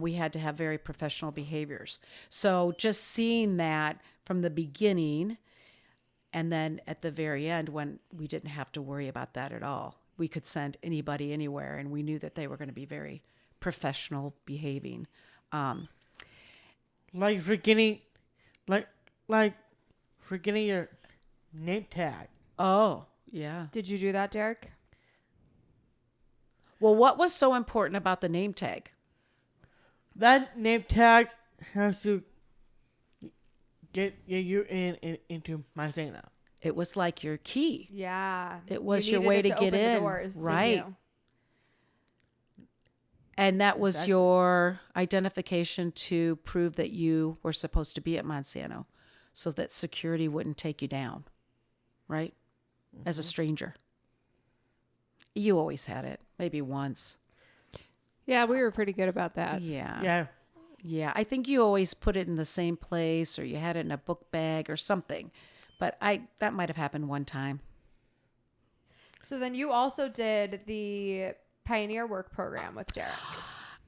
We had to have very professional behaviors. So just seeing that from the beginning, and then at the very end when we didn't have to worry about that at all. We could send anybody anywhere, and we knew that they were going to be very professional behaving. Like forgetting your name tag. Oh, yeah. Did you do that, Derek? Well, what was so important about the name tag? That name tag has to get you into Monsanto. It was like your key. Yeah. It was You your way needed to it get open the in. doors, didn't Right. you? And that was Exactly. your identification to prove that you were supposed to be at Monsanto so that security wouldn't take you down, right? As a stranger. You always had it, maybe once. Yeah, we were pretty good about that. Yeah. Yeah. Yeah. I think you always put it in the same place or you had it in a book bag or something. But that might have happened one time. So then you also did the Pioneer Work Program with Derek.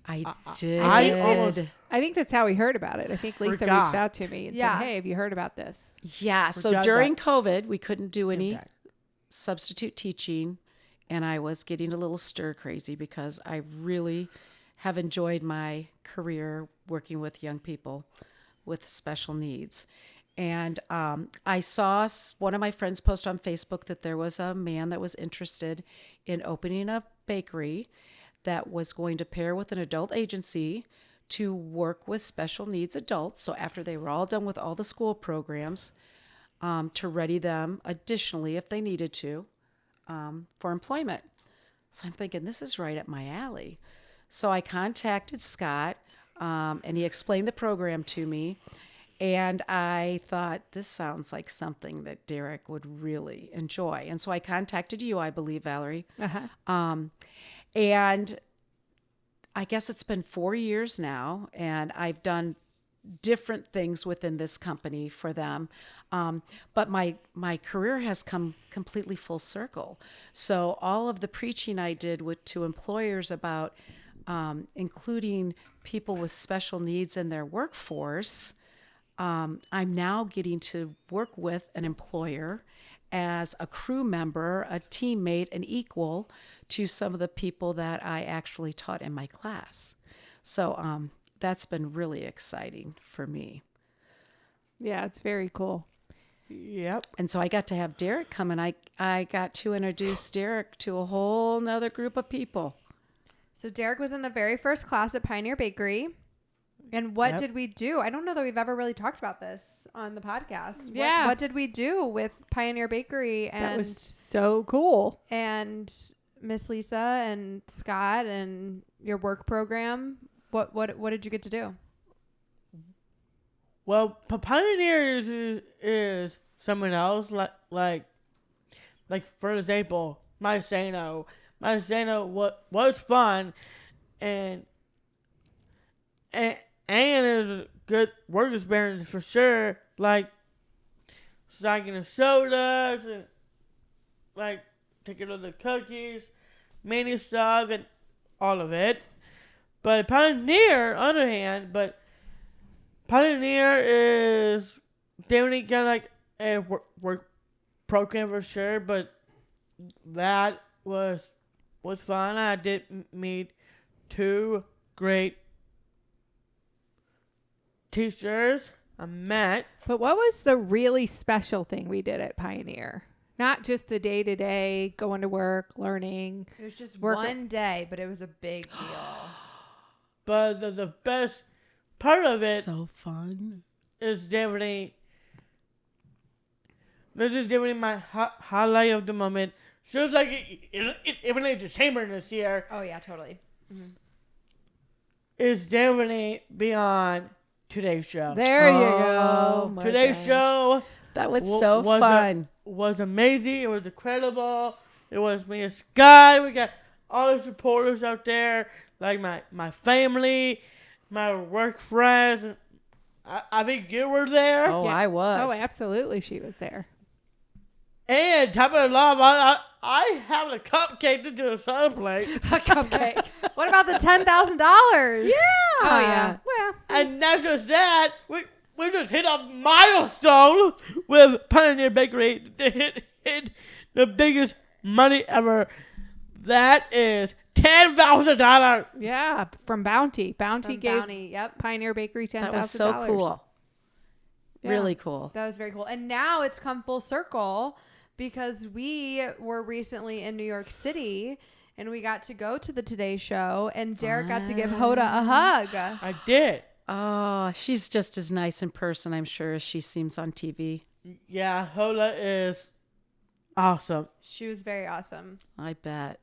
I did. I almost- I think that's how we heard about it. I think Lisa Forgot. reached out to me and Yeah. said, "Hey, have you heard about this?" Yeah. So Forgot during that. COVID, we couldn't do any Okay. substitute teaching. And I was getting a little stir crazy because I really have enjoyed my career working with young people with special needs. And I saw one of my friends post on Facebook that there was a man that was interested in opening a bakery that was going to pair with an adult agency to work with special needs adults. So after they were all done with all the school programs, to ready them additionally if they needed to for employment. So I'm thinking, this is right up my alley. So I contacted Scott, and he explained the program to me. And I thought, this sounds like something that Derek would really enjoy. And so I contacted you, I believe, Valerie. Uh-huh. And I guess it's been 4 years now, and I've done different things within this company for them. But my career has come completely full circle. So all of the preaching I did to employers about including people with special needs in their workforce, I'm now getting to work with an employer as a crew member, a teammate, an equal to some of the people that I actually taught in my class. So that's been really exciting for me. Yeah, it's very cool. Yep. And so I got to have Derek come, and I got to introduce Derek to a whole nother group of people. So Derek was in the very first class at Pioneer Bakery. And what Yep. did we do? I don't know that we've ever really talked about this on the podcast. Yeah. What did we do with Pioneer Bakery That and was so cool. and Miss Lisa and Scott and your work program? What did you get to do? Well, Pioneer is someone else. Like for example, Monsanto. Monsanto was fun, and is a good work experience for sure. Like stocking the sodas and like taking all the cookies, many stuff, and all of it. But Pioneer, on the other hand, Pioneer is definitely kind of like a work program for sure, but that was fun. I did meet two great teachers. I met. But what was the really special thing we did at Pioneer? Not just the day-to-day, going to work, learning. It was just Work- one day, but it was a big deal. But the best part of it So fun. is definitely, this is definitely my highlight of the moment. Feels like even like the chamber this year Oh yeah, totally. is definitely beyond today's show. There you Oh, go. my Today's gosh. show That was wa- so was a- fun. was amazing. It was incredible. It was me and Scott. We got all the supporters out there, like my family, my work friends. I think you were there. Oh, Yeah. I was. Oh, absolutely, she was there. And top of the love, I have a cupcake to do a sun plate. A cupcake. What about the $10,000? Yeah. Oh, yeah. Well, And not just that, we just hit a milestone with Pioneer Bakery to hit the biggest money ever. That is $10,000. yeah, from Bounty. Bounty From gave Bounty. Yep. Pioneer Bakery $10,000. That was so cool. Yeah. Really cool. That was very cool. And now it's come full circle because we were recently in New York City and we got to go to the Today Show and Derek got to give Hoda a hug. I did. Oh, she's just as nice in person, I'm sure, as she seems on TV. Yeah, Hola is awesome. She was very awesome. I bet.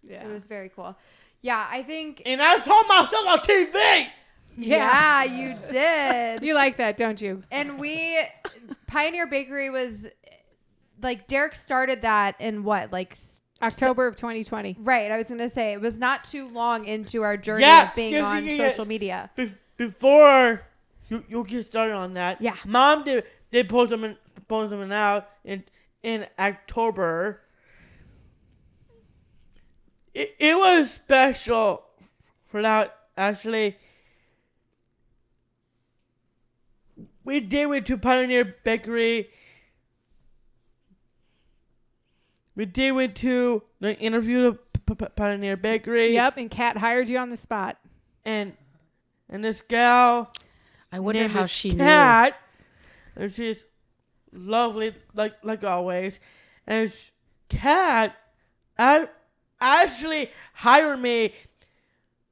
Yeah. It was very cool. Yeah, I think. And I saw myself on TV. Yeah, you did. You like that, don't you? And Pioneer Bakery was like Derek started that in what, like October of 2020. right? I was gonna say it was not too long into our journey Yeah, of being yes, on yes. social media. Before you get started on that, Yeah. Mom did post them out in October. It was special for that, actually. We went to Pioneer Bakery. We went to the interview of Pioneer Bakery. Yep, and Kat hired you on the spot. And this gal, I wonder name how is she Kat, and she's lovely, like always. And Kat actually hired me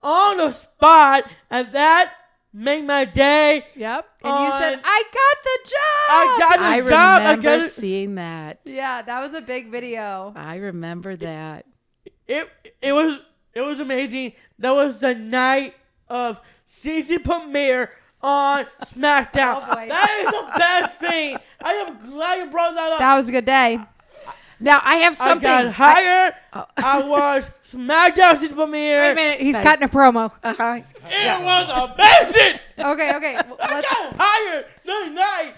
on the spot, and that made my day. Yep. And you said, "I got the job." I got I the job. I remember got it. seeing that. Yeah, that was a big video. I remember that. It was amazing. That was the night of season premiere on SmackDown. Oh, boy. That is the best thing. I am glad you brought that up. That was a good day. Now I have something. I got hired. I was SmackDown season Wait a premiere. minute, he's Nice. cutting a promo. Uh-huh. It was amazing. Okay. I Let's, got hired the night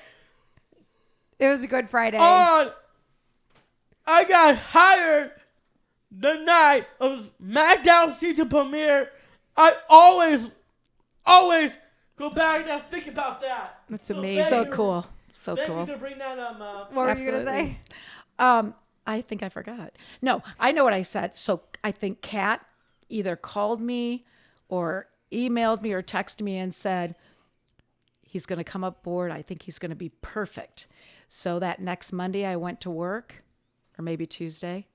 it was a good Friday. on. I got hired the night of SmackDown season premiere. I always go back and think about that. That's So amazing. So thank you. cool. So Thank cool. you to bring that up, Mom. What were you gonna Absolutely. say? I think I forgot. No, I know what I said. So I think Kat either called me or emailed me or texted me and said, he's going to come aboard. I think he's going to be perfect. So that next Monday I went to work, or maybe Tuesday,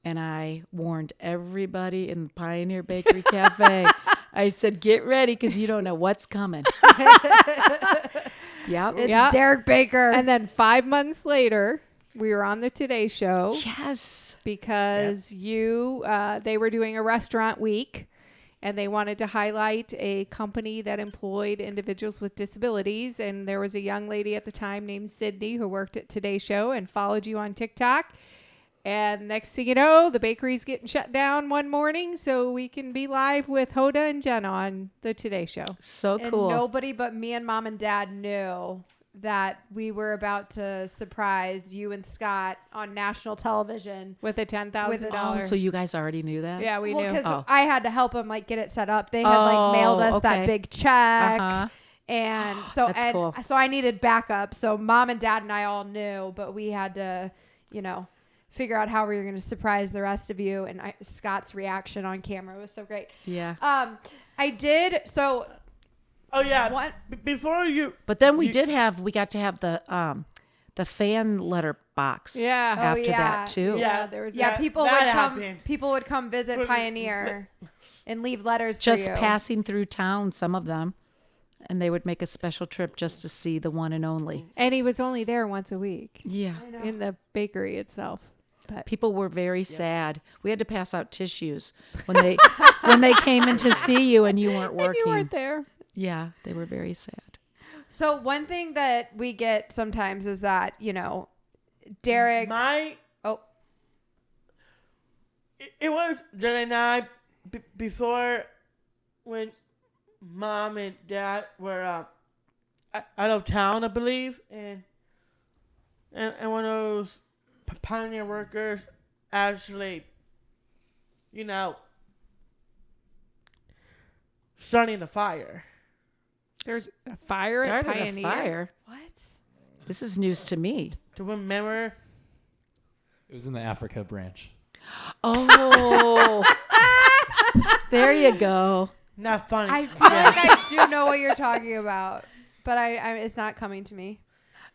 and I warned everybody in the Pioneer Bakery Cafe. I said, get ready because you don't know what's coming. Yep. It's Yeah. Derek Baker. And then 5 months later, we were on the Today Show Yes. because they were doing a restaurant week and they wanted to highlight a company that employed individuals with disabilities. And there was a young lady at the time named Sydney who worked at Today Show and followed you on TikTok. And next thing you know, the bakery's getting shut down one morning so we can be live with Hoda and Jen on the Today Show. So and cool. nobody but me and Mom and Dad knew that we were about to surprise you and Scott on national television. With a $10,000. Oh, so you guys already knew that? Yeah, we knew. Because Oh. I had to help them like get it set up. They had like mailed us that okay. big check. Uh-huh. And so That's cool. so I needed backup. So Mom and Dad and I all knew, but we had to, figure out how we were going to surprise the rest of you. And Scott's reaction on camera was so great. Yeah. I did. So Oh yeah. What? Before you. But then we got to have the fan letter box. Yeah. Oh, After yeah. that too. Yeah, there was yeah, that- people that would come. happened. People would come visit But- Pioneer and leave letters Just for you. passing through town, some of them, and they would make a special trip just to see the one and only. And he was only there once a week Yeah. I know. in the bakery itself. But People were very sad. We had to pass out tissues when they came in to see you and you weren't and working. you weren't there. Yeah, they were very sad. So one thing that we get sometimes is that Derek. It was Jen and I before when Mom and Dad were out of town, I believe, and one of those Pioneer workers actually, starting the fire. There's a fire at Started Pioneer. a fire. What? This is news to me. To remember, It was in the Africa branch. Oh, there you go. not funny. I feel like I do know what you're talking about, but I it's not coming to me.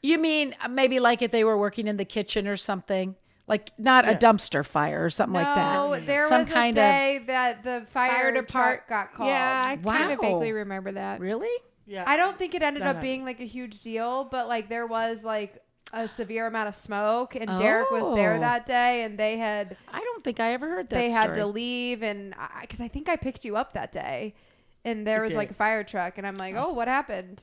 You mean maybe like if they were working in the kitchen or something, like not a dumpster fire or something like that. No, there Some was a kind day that the fire Fire truck got called. Yeah, I kind of Wow. vaguely remember that. Really? Yeah. I don't think it ended That up being like a huge deal, but like there was like a severe amount of smoke, and Derek was there Oh. that day, and they had I don't think I ever heard that they story. had to leave, and because I think I picked you up that day, and there was Okay. like a fire truck, and I'm like, oh, what happened?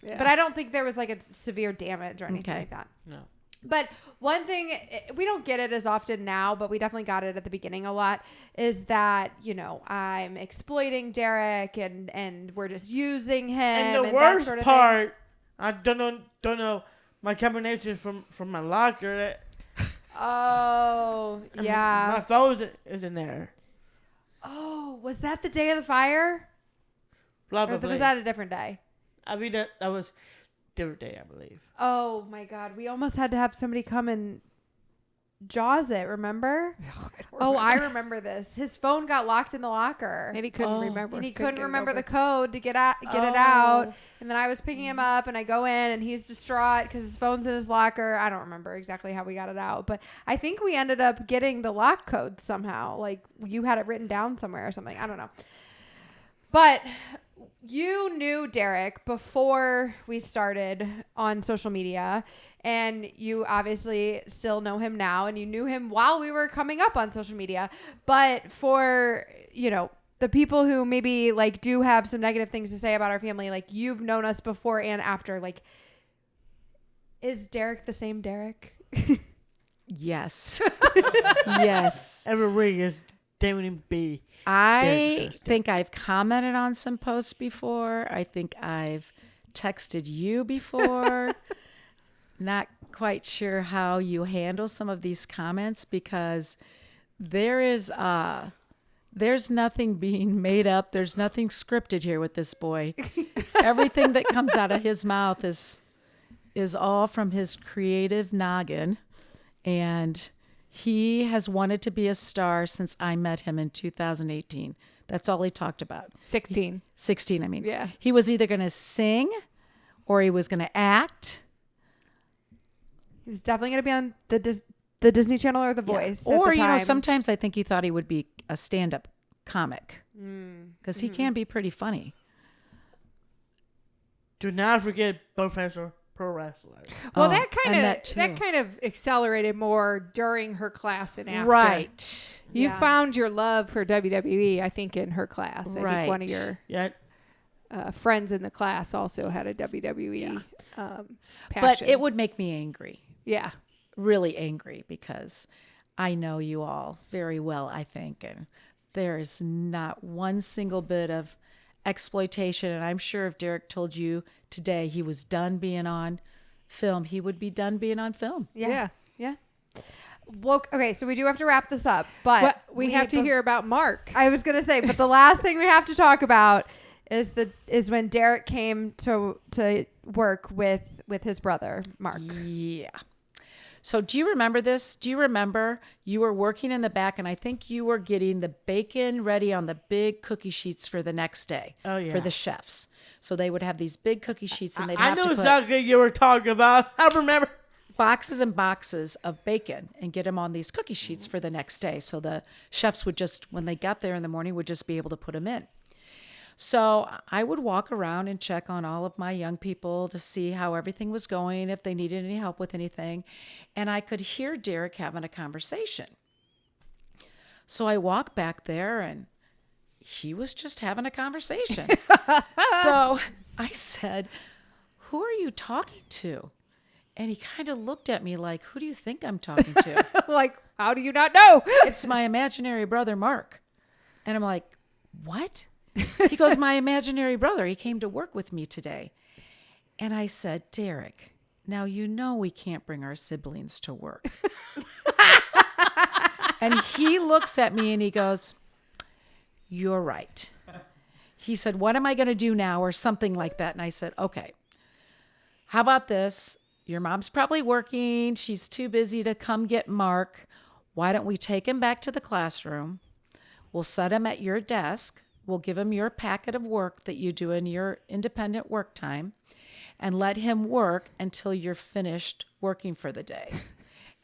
Yeah. But I don't think there was like a severe damage or anything Okay. like that. No. But one thing, we don't get it as often now, but we definitely got it at the beginning a lot, is that, you know, I'm exploiting Derek and we're just using him. And the that worst sort of part, I don't know my combination from my locker. thing. Oh, My yeah. phone is in there. Oh, was that the day of the fire? Probably. Or was that a different day? I mean, that was different day, I believe. Oh, my God. We almost had to have somebody come and Jaws it, remember? Oh, I remember this. His phone got locked in the locker. And he couldn't Oh. remember. And he Couldn't couldn't get it remember the open. code to get it out. And then I was picking him up, and I go in, and he's distraught because his phone's in his locker. I don't remember exactly how we got it out, but I think we ended up getting the lock code somehow. Like you had it written down somewhere or something. I don't know. But you knew Derek before we started on social media, and you obviously still know him now, and you knew him while we were coming up on social media. But for, you know, the people who maybe like do have some negative things to say about our family, like you've known us before and after, like, is Derek the same Derek? Yes. Yes. Every week is Damon B. I Derek's sister. think I've commented on some posts before. I think I've texted you before. Not quite sure how you handle some of these comments because there's nothing being made up. There's nothing scripted here with this boy. Everything that comes out of his mouth is all from his creative noggin, and he has wanted to be a star since I met him in 2018. That's all he talked about. 16. 16, I mean. Yeah. He was either going to sing or he was going to act. He was definitely going to be on the Disney Channel or The Voice. at Or, the you know, time. sometimes I think he thought he would be a stand-up comic because he Mm-hmm. can be pretty funny. Do not forget professional pro wrestlers. Well, Oh, that and kind too. of accelerated more during her class and after. Right. You Yeah. found your love for WWE, I think, in her class. I think one of Right. your Yeah. friends in the class also had a WWE But passion. it would make me angry, yeah. really angry, because I know you all very well, I think, and there is not one single bit of exploitation. And I'm sure if Derek told you today he was done being on film, he would be done being on film. Yeah. Well, okay, so we do have to wrap this up, but Well, we have to hear about Mark. I was gonna say, but the last thing we have to talk about is when Derek came to work with his brother Mark. Yeah. So do you remember this? Do you remember you were working in the back and I think you were getting the bacon ready on the big cookie sheets for the next day Oh, yeah. for the chefs. So they would have these big cookie sheets and they'd I have knew to put exactly what you were talking about. I remember. boxes and boxes of bacon and get them on these cookie sheets for the next day. So the chefs would just, when they got there in the morning, would just be able to put them in. So I would walk around and check on all of my young people to see how everything was going, if they needed any help with anything. And I could hear Derek having a conversation. So I walked back there and he was just having a conversation. So I said, "Who are you talking to?" And he kind of looked at me like, "Who do you think I'm talking to?" Like, how do you not know? "It's my imaginary brother, Mark." And I'm like, "What?" He goes, "My imaginary brother. He came to work with me today." And I said, "Derek, now you know we can't bring our siblings to work." And he looks at me and he goes, "You're right." He said, "What am I going to do now?" Or something like that. And I said, "Okay, how about this? Your mom's probably working. She's too busy to come get Mark. Why don't we take him back to the classroom? We'll set him at your desk. We'll give him your packet of work that you do in your independent work time and let him work until you're finished working for the day.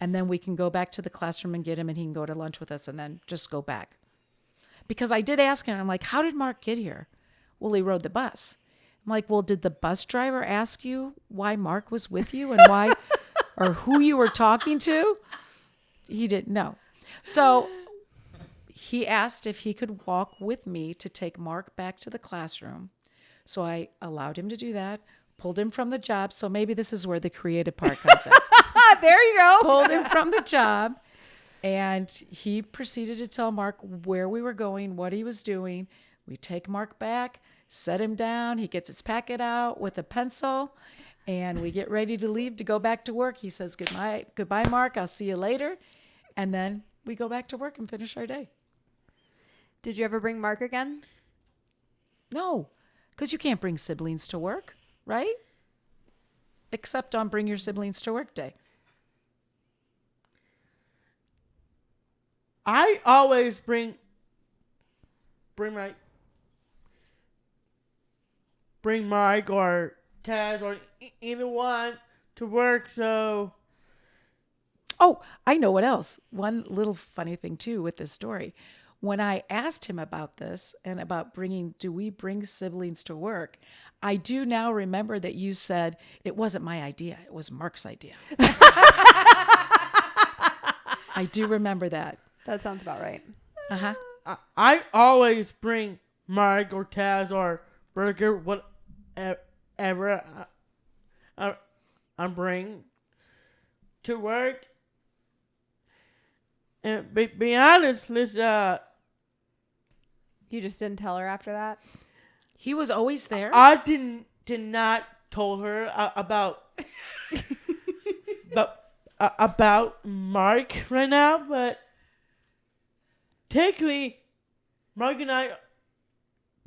And then we can go back to the classroom and get him and he can go to lunch with us and then just go back." Because I did ask him, I'm like, "How did Mark get here?" "Well, he rode the bus." I'm like, "Well, did the bus driver ask you why Mark was with you and why or who you were talking to. He didn't know. So he asked if he could walk with me to take Mark back to the classroom. So I allowed him to do that, pulled him from the job. So maybe this is where the creative part comes in. There you go. Pulled him from the job, and he proceeded to tell Mark where we were going, what he was doing. We take Mark back, set him down. He gets his packet out with a pencil, and we get ready to leave to go back to work. He says, goodbye, Mark. I'll see you later. And then we go back to work and finish our day. Did you ever bring Mark again? No, because you can't bring siblings to work, right? Except on Bring Your Siblings to Work Day. I always bring Mike or Taz or either one to work. So Oh, I know what else. One little funny thing too with this story. When I asked him about this and about do we bring siblings to work? I do now remember that you said it wasn't my idea. It was Mark's idea. I do remember that. That sounds about right. Uh-huh. I always bring Mike or Taz or Burger, whatever I bring to work. And be honest, Liz, You just didn't tell her after that? He was always there. I did not told her about Mark right now, but technically, Mark and I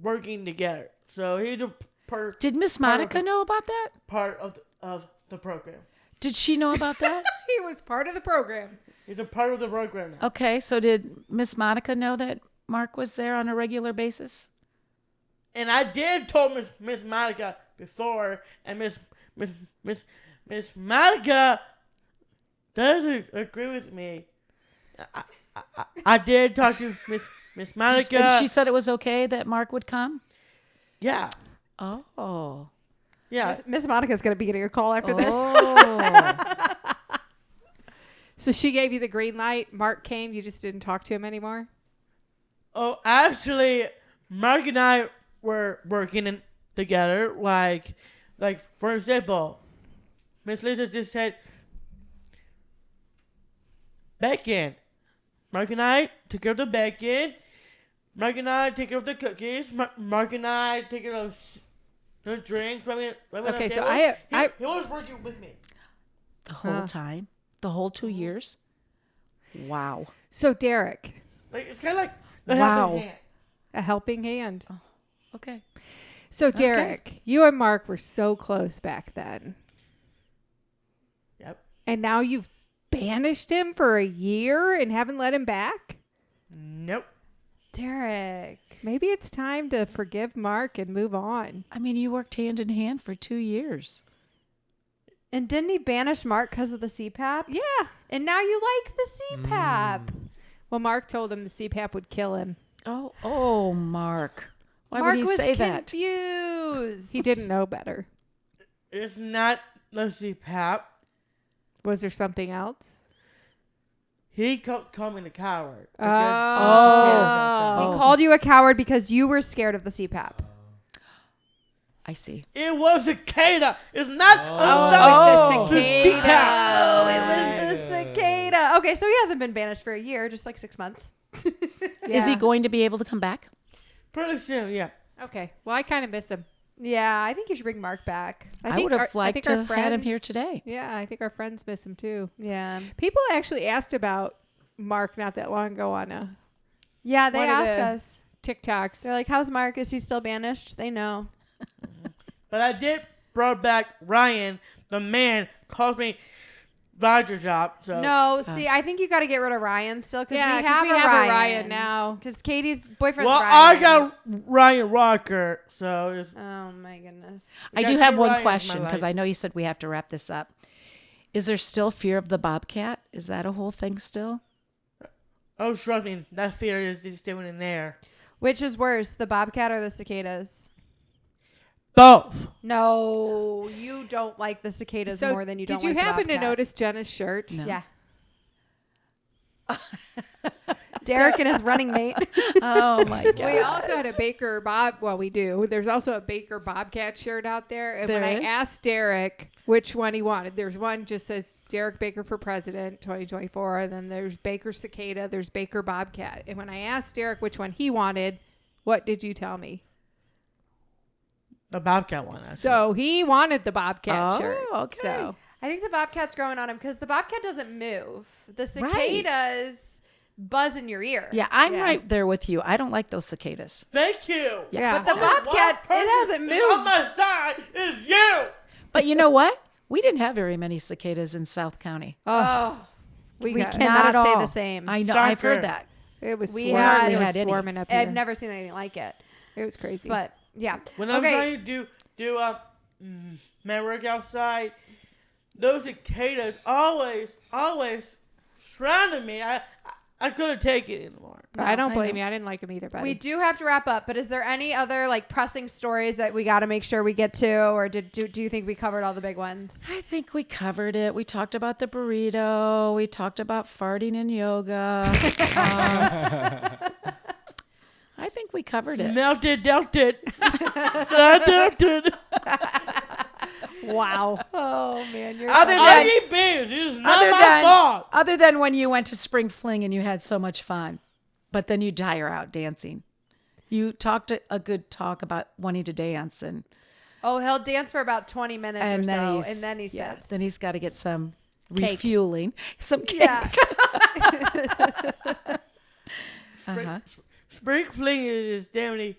working together. So he's a Did Miss Monica know about that? part of the program. Did she know about that? He was part of the program. He's a part of the program now. Okay, so did Miss Monica know that Mark was there on a regular basis? And I did told Miss Monica before, and Miss Monica doesn't agree with me. I did talk to Miss Monica. And she said it was okay that Mark would come? Yeah. Oh. Yeah. Miss Monica's going to be getting a call after this. Oh. So she gave you the green light. Mark came. You just didn't talk to him anymore? Oh, actually, Mark and I were working together. Like for example, Miss Lisa just said, bacon. Mark and I took care of the bacon. Mark and I take care of the cookies. Mark and I take care of the drinks. Okay, so he was working with me. The whole time? The whole 2 years? Wow. So Derek, Like it's kind of like the Wow. helping hand. a helping hand. Okay. So Derek, you and Mark were so close back then. Yep. And now you've banished him for a year and haven't let him back? Nope. Derek. Maybe it's time to forgive Mark and move on. I mean, you worked hand in hand for 2 years. And didn't he banish Mark because of the CPAP? Yeah. And now you like the CPAP. Well, Mark told him the CPAP would kill him. Oh, Mark. Why Mark would he was say that? confused. He didn't know better. It's not the CPAP. Was there something else? He called me the coward. Oh. He called you a coward because you were scared of the CPAP. I see. It was a cicada. It's not. That was the the cicada. CPAP. Oh, it was the cicada. Okay, so he hasn't been banished for a year, just like 6 months. Is he Yeah. going to be able to come back? Pretty soon, yeah. Okay. Well, I kind of miss him. Yeah, I think you should bring Mark back. I think would have I liked think to our have had him friends- here today. Yeah, I think our friends miss him too. Yeah. People actually asked about Mark not that long ago on a Yeah, they One of ask the- us. TikToks. They're like, how's Mark? Is he still banished? They know. But I did brought back Ryan, the man, calls me Roger Job. So No, see, I think you got to get rid of Ryan still because yeah, we have, a Ryan now. Because Katie's boyfriend's well, Ryan. I got Ryan Rocker. So it's, Oh, my goodness. I got do have two one Ryans in my question because life. I know you said we have to wrap this up. Is there still fear of the bobcat? Is that a whole thing still? oh, trust me, that fear is just still in there. Which is worse, the bobcat or the cicadas? Both. No, you don't like the cicadas So more than you don't did you like the happen to bobcat. notice Jenna's shirt? No. Yeah. Derek and his running mate. Oh my God. We also had a Baker Bob. Well, we do. There's also a Baker Bobcat shirt out there. And There when is? I asked Derek which one he wanted, there's one just says Derek Baker for President 2024. And then there's Baker Cicada. There's Baker Bobcat. And when I asked Derek which one he wanted, what did you tell me? The Bobcat one. Actually. So he wanted the Bobcat Oh, shirt. okay. So I think the bobcat's growing on him because the bobcat doesn't move. The cicadas buzz in your ear. Yeah, I'm Yeah. right there with you. I don't like those cicadas. Thank you. yeah. But the Only one bobcat, person it hasn't is on moved. my side is you. But you know what? We didn't have very many cicadas in South County. Oh, we we got can't- Not at Cannot say all. the same. I know. Shocker. I've heard that. it was We swarming. had- It was had any. swarming up here. I've never seen anything like it. It was crazy. But yeah. When I'm Okay. trying to do my work outside, those cicadas always surrounded me. I couldn't take it anymore. I don't I blame know. you. I didn't like him either, buddy. We do have to wrap up, but is there any other like pressing stories that we got to make sure we get to, or do you think we covered all the big ones? I think we covered it. We talked about the burrito. We talked about farting and yoga. I think we covered it. Melted, delted. Delted. Wow. Oh man, you're Other so- than- I eat beans. It's not Other my than, fault. other than when you went to spring fling and you had so much fun, but then you tire out dancing. You talked a good talk about wanting to dance, and oh, he'll dance for about 20 minutes or then so, he's and then he sits. yeah, then he's got to get some Cake. refueling, some cake. Yeah. Uh-huh. Spring fling is definitely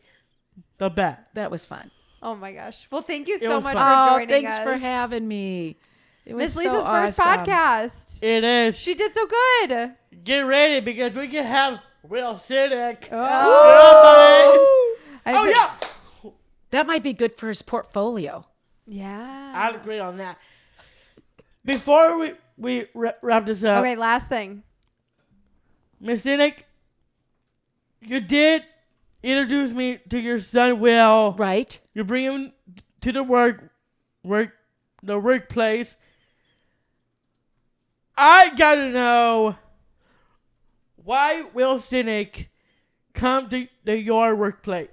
the best. That was fun. Oh my gosh. Well, thank you It so was much fun. for Oh, joining thanks us. for having me. It was Miss so Lisa's first awesome. podcast. It is. She did so good. Get ready because we can have real cynic. Oh, Oh yeah. That might be good for his portfolio. Yeah. I'd agree on that. Before we wrap this up, Okay, last thing. Miss Cynic, you did introduce me to your son, Will. Right? You bring him to the workplace. I gotta know why Will Cynic come to your workplace.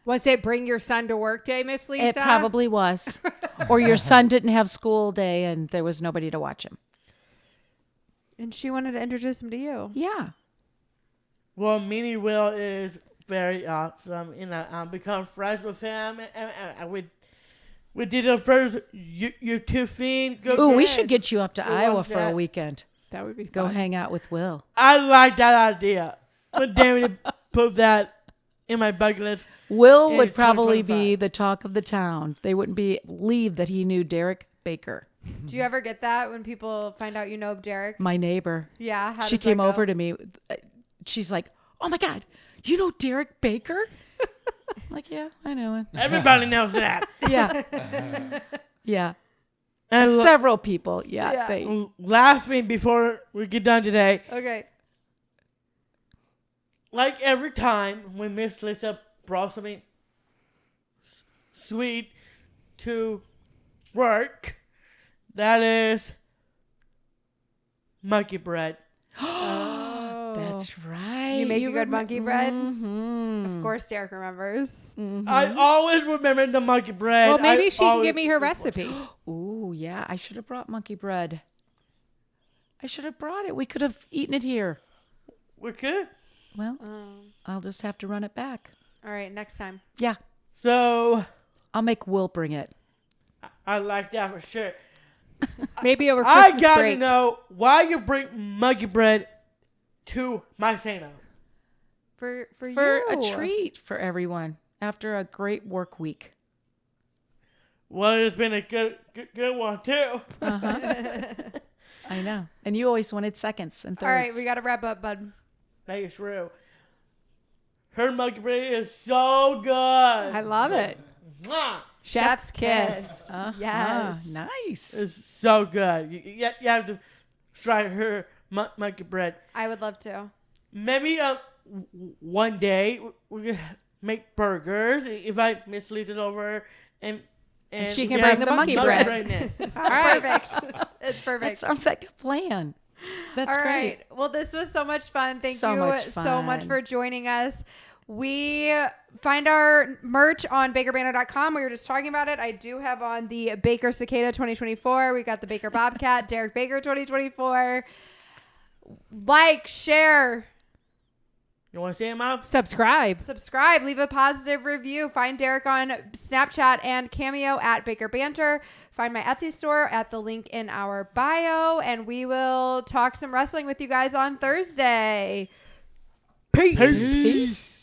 Was it bring your son to work day, Miss Lisa? It probably was. Or your son didn't have school day and there was nobody to watch him. And she wanted to introduce him to you. Yeah. Well, Minnie Will is very awesome, and I become friends with him, and we did the first YouTube thing. Ooh, we should get you up to Who Iowa wants for a that? weekend. That would be Go fun. hang out with Will. I like that idea. But damn it, put that in my bucket list. Will In would probably be 2025. the talk of the town. They wouldn't believe that he knew Derek Baker, Do you ever get that when people find out you know Derek? my neighbor. Yeah. How She does that came go? over to me. She's like, "Oh my God, you know Derek Baker?" I'm like, yeah, I know him. Everybody knows that. Yeah. Yeah. And Several people. Yeah. Yeah. They, last thing before we get done today, Okay. like every time when Miss Lisa brought something sweet to work, that is monkey bread. Oh. that's right. You make a good monkey bread? Mm-hmm. Of course, Derek remembers. I always remember the monkey bread. Well, maybe I she can always- give me her recipe. Ooh, yeah. I should have brought monkey bread. I should have brought it. We could have eaten it here. We could. Well, I'll just have to run it back. All right, next time. Yeah. So I'll make Will bring it. I like that for sure. Maybe over I Christmas gotta break. know why you bring monkey bread to Monsanto. For For you. a treat for everyone after a great work week. Well, it's been a good one too. I know. And you always wanted seconds and thirds. All right, we got to wrap up, bud. That is true. Her monkey bread is so good. I love it. Mwah. Chef's kiss. Yes. Nice. It's so good. You have to try her monkey bread. I would love to. Maybe one day we can make burgers if I mislead it over and she can yeah, bring the monkey bread. right now. All right. Perfect. It's That perfect. sounds like a plan. That's All great. right. Well, this was so much fun. Thank So you much so much fun. for joining us. We find our merch on bakerbanter.com. We were just talking about it. I do have on the Baker Cicada 2024. We got the Baker Bobcat, Derek Baker 2024. Like, share, You want to say it, Mom? Subscribe. subscribe, leave a positive review. Find Derek on Snapchat and Cameo at Baker Banter. Find my Etsy store at the link in our bio. And we will talk some wrestling with you guys on Thursday. Peace. Peace.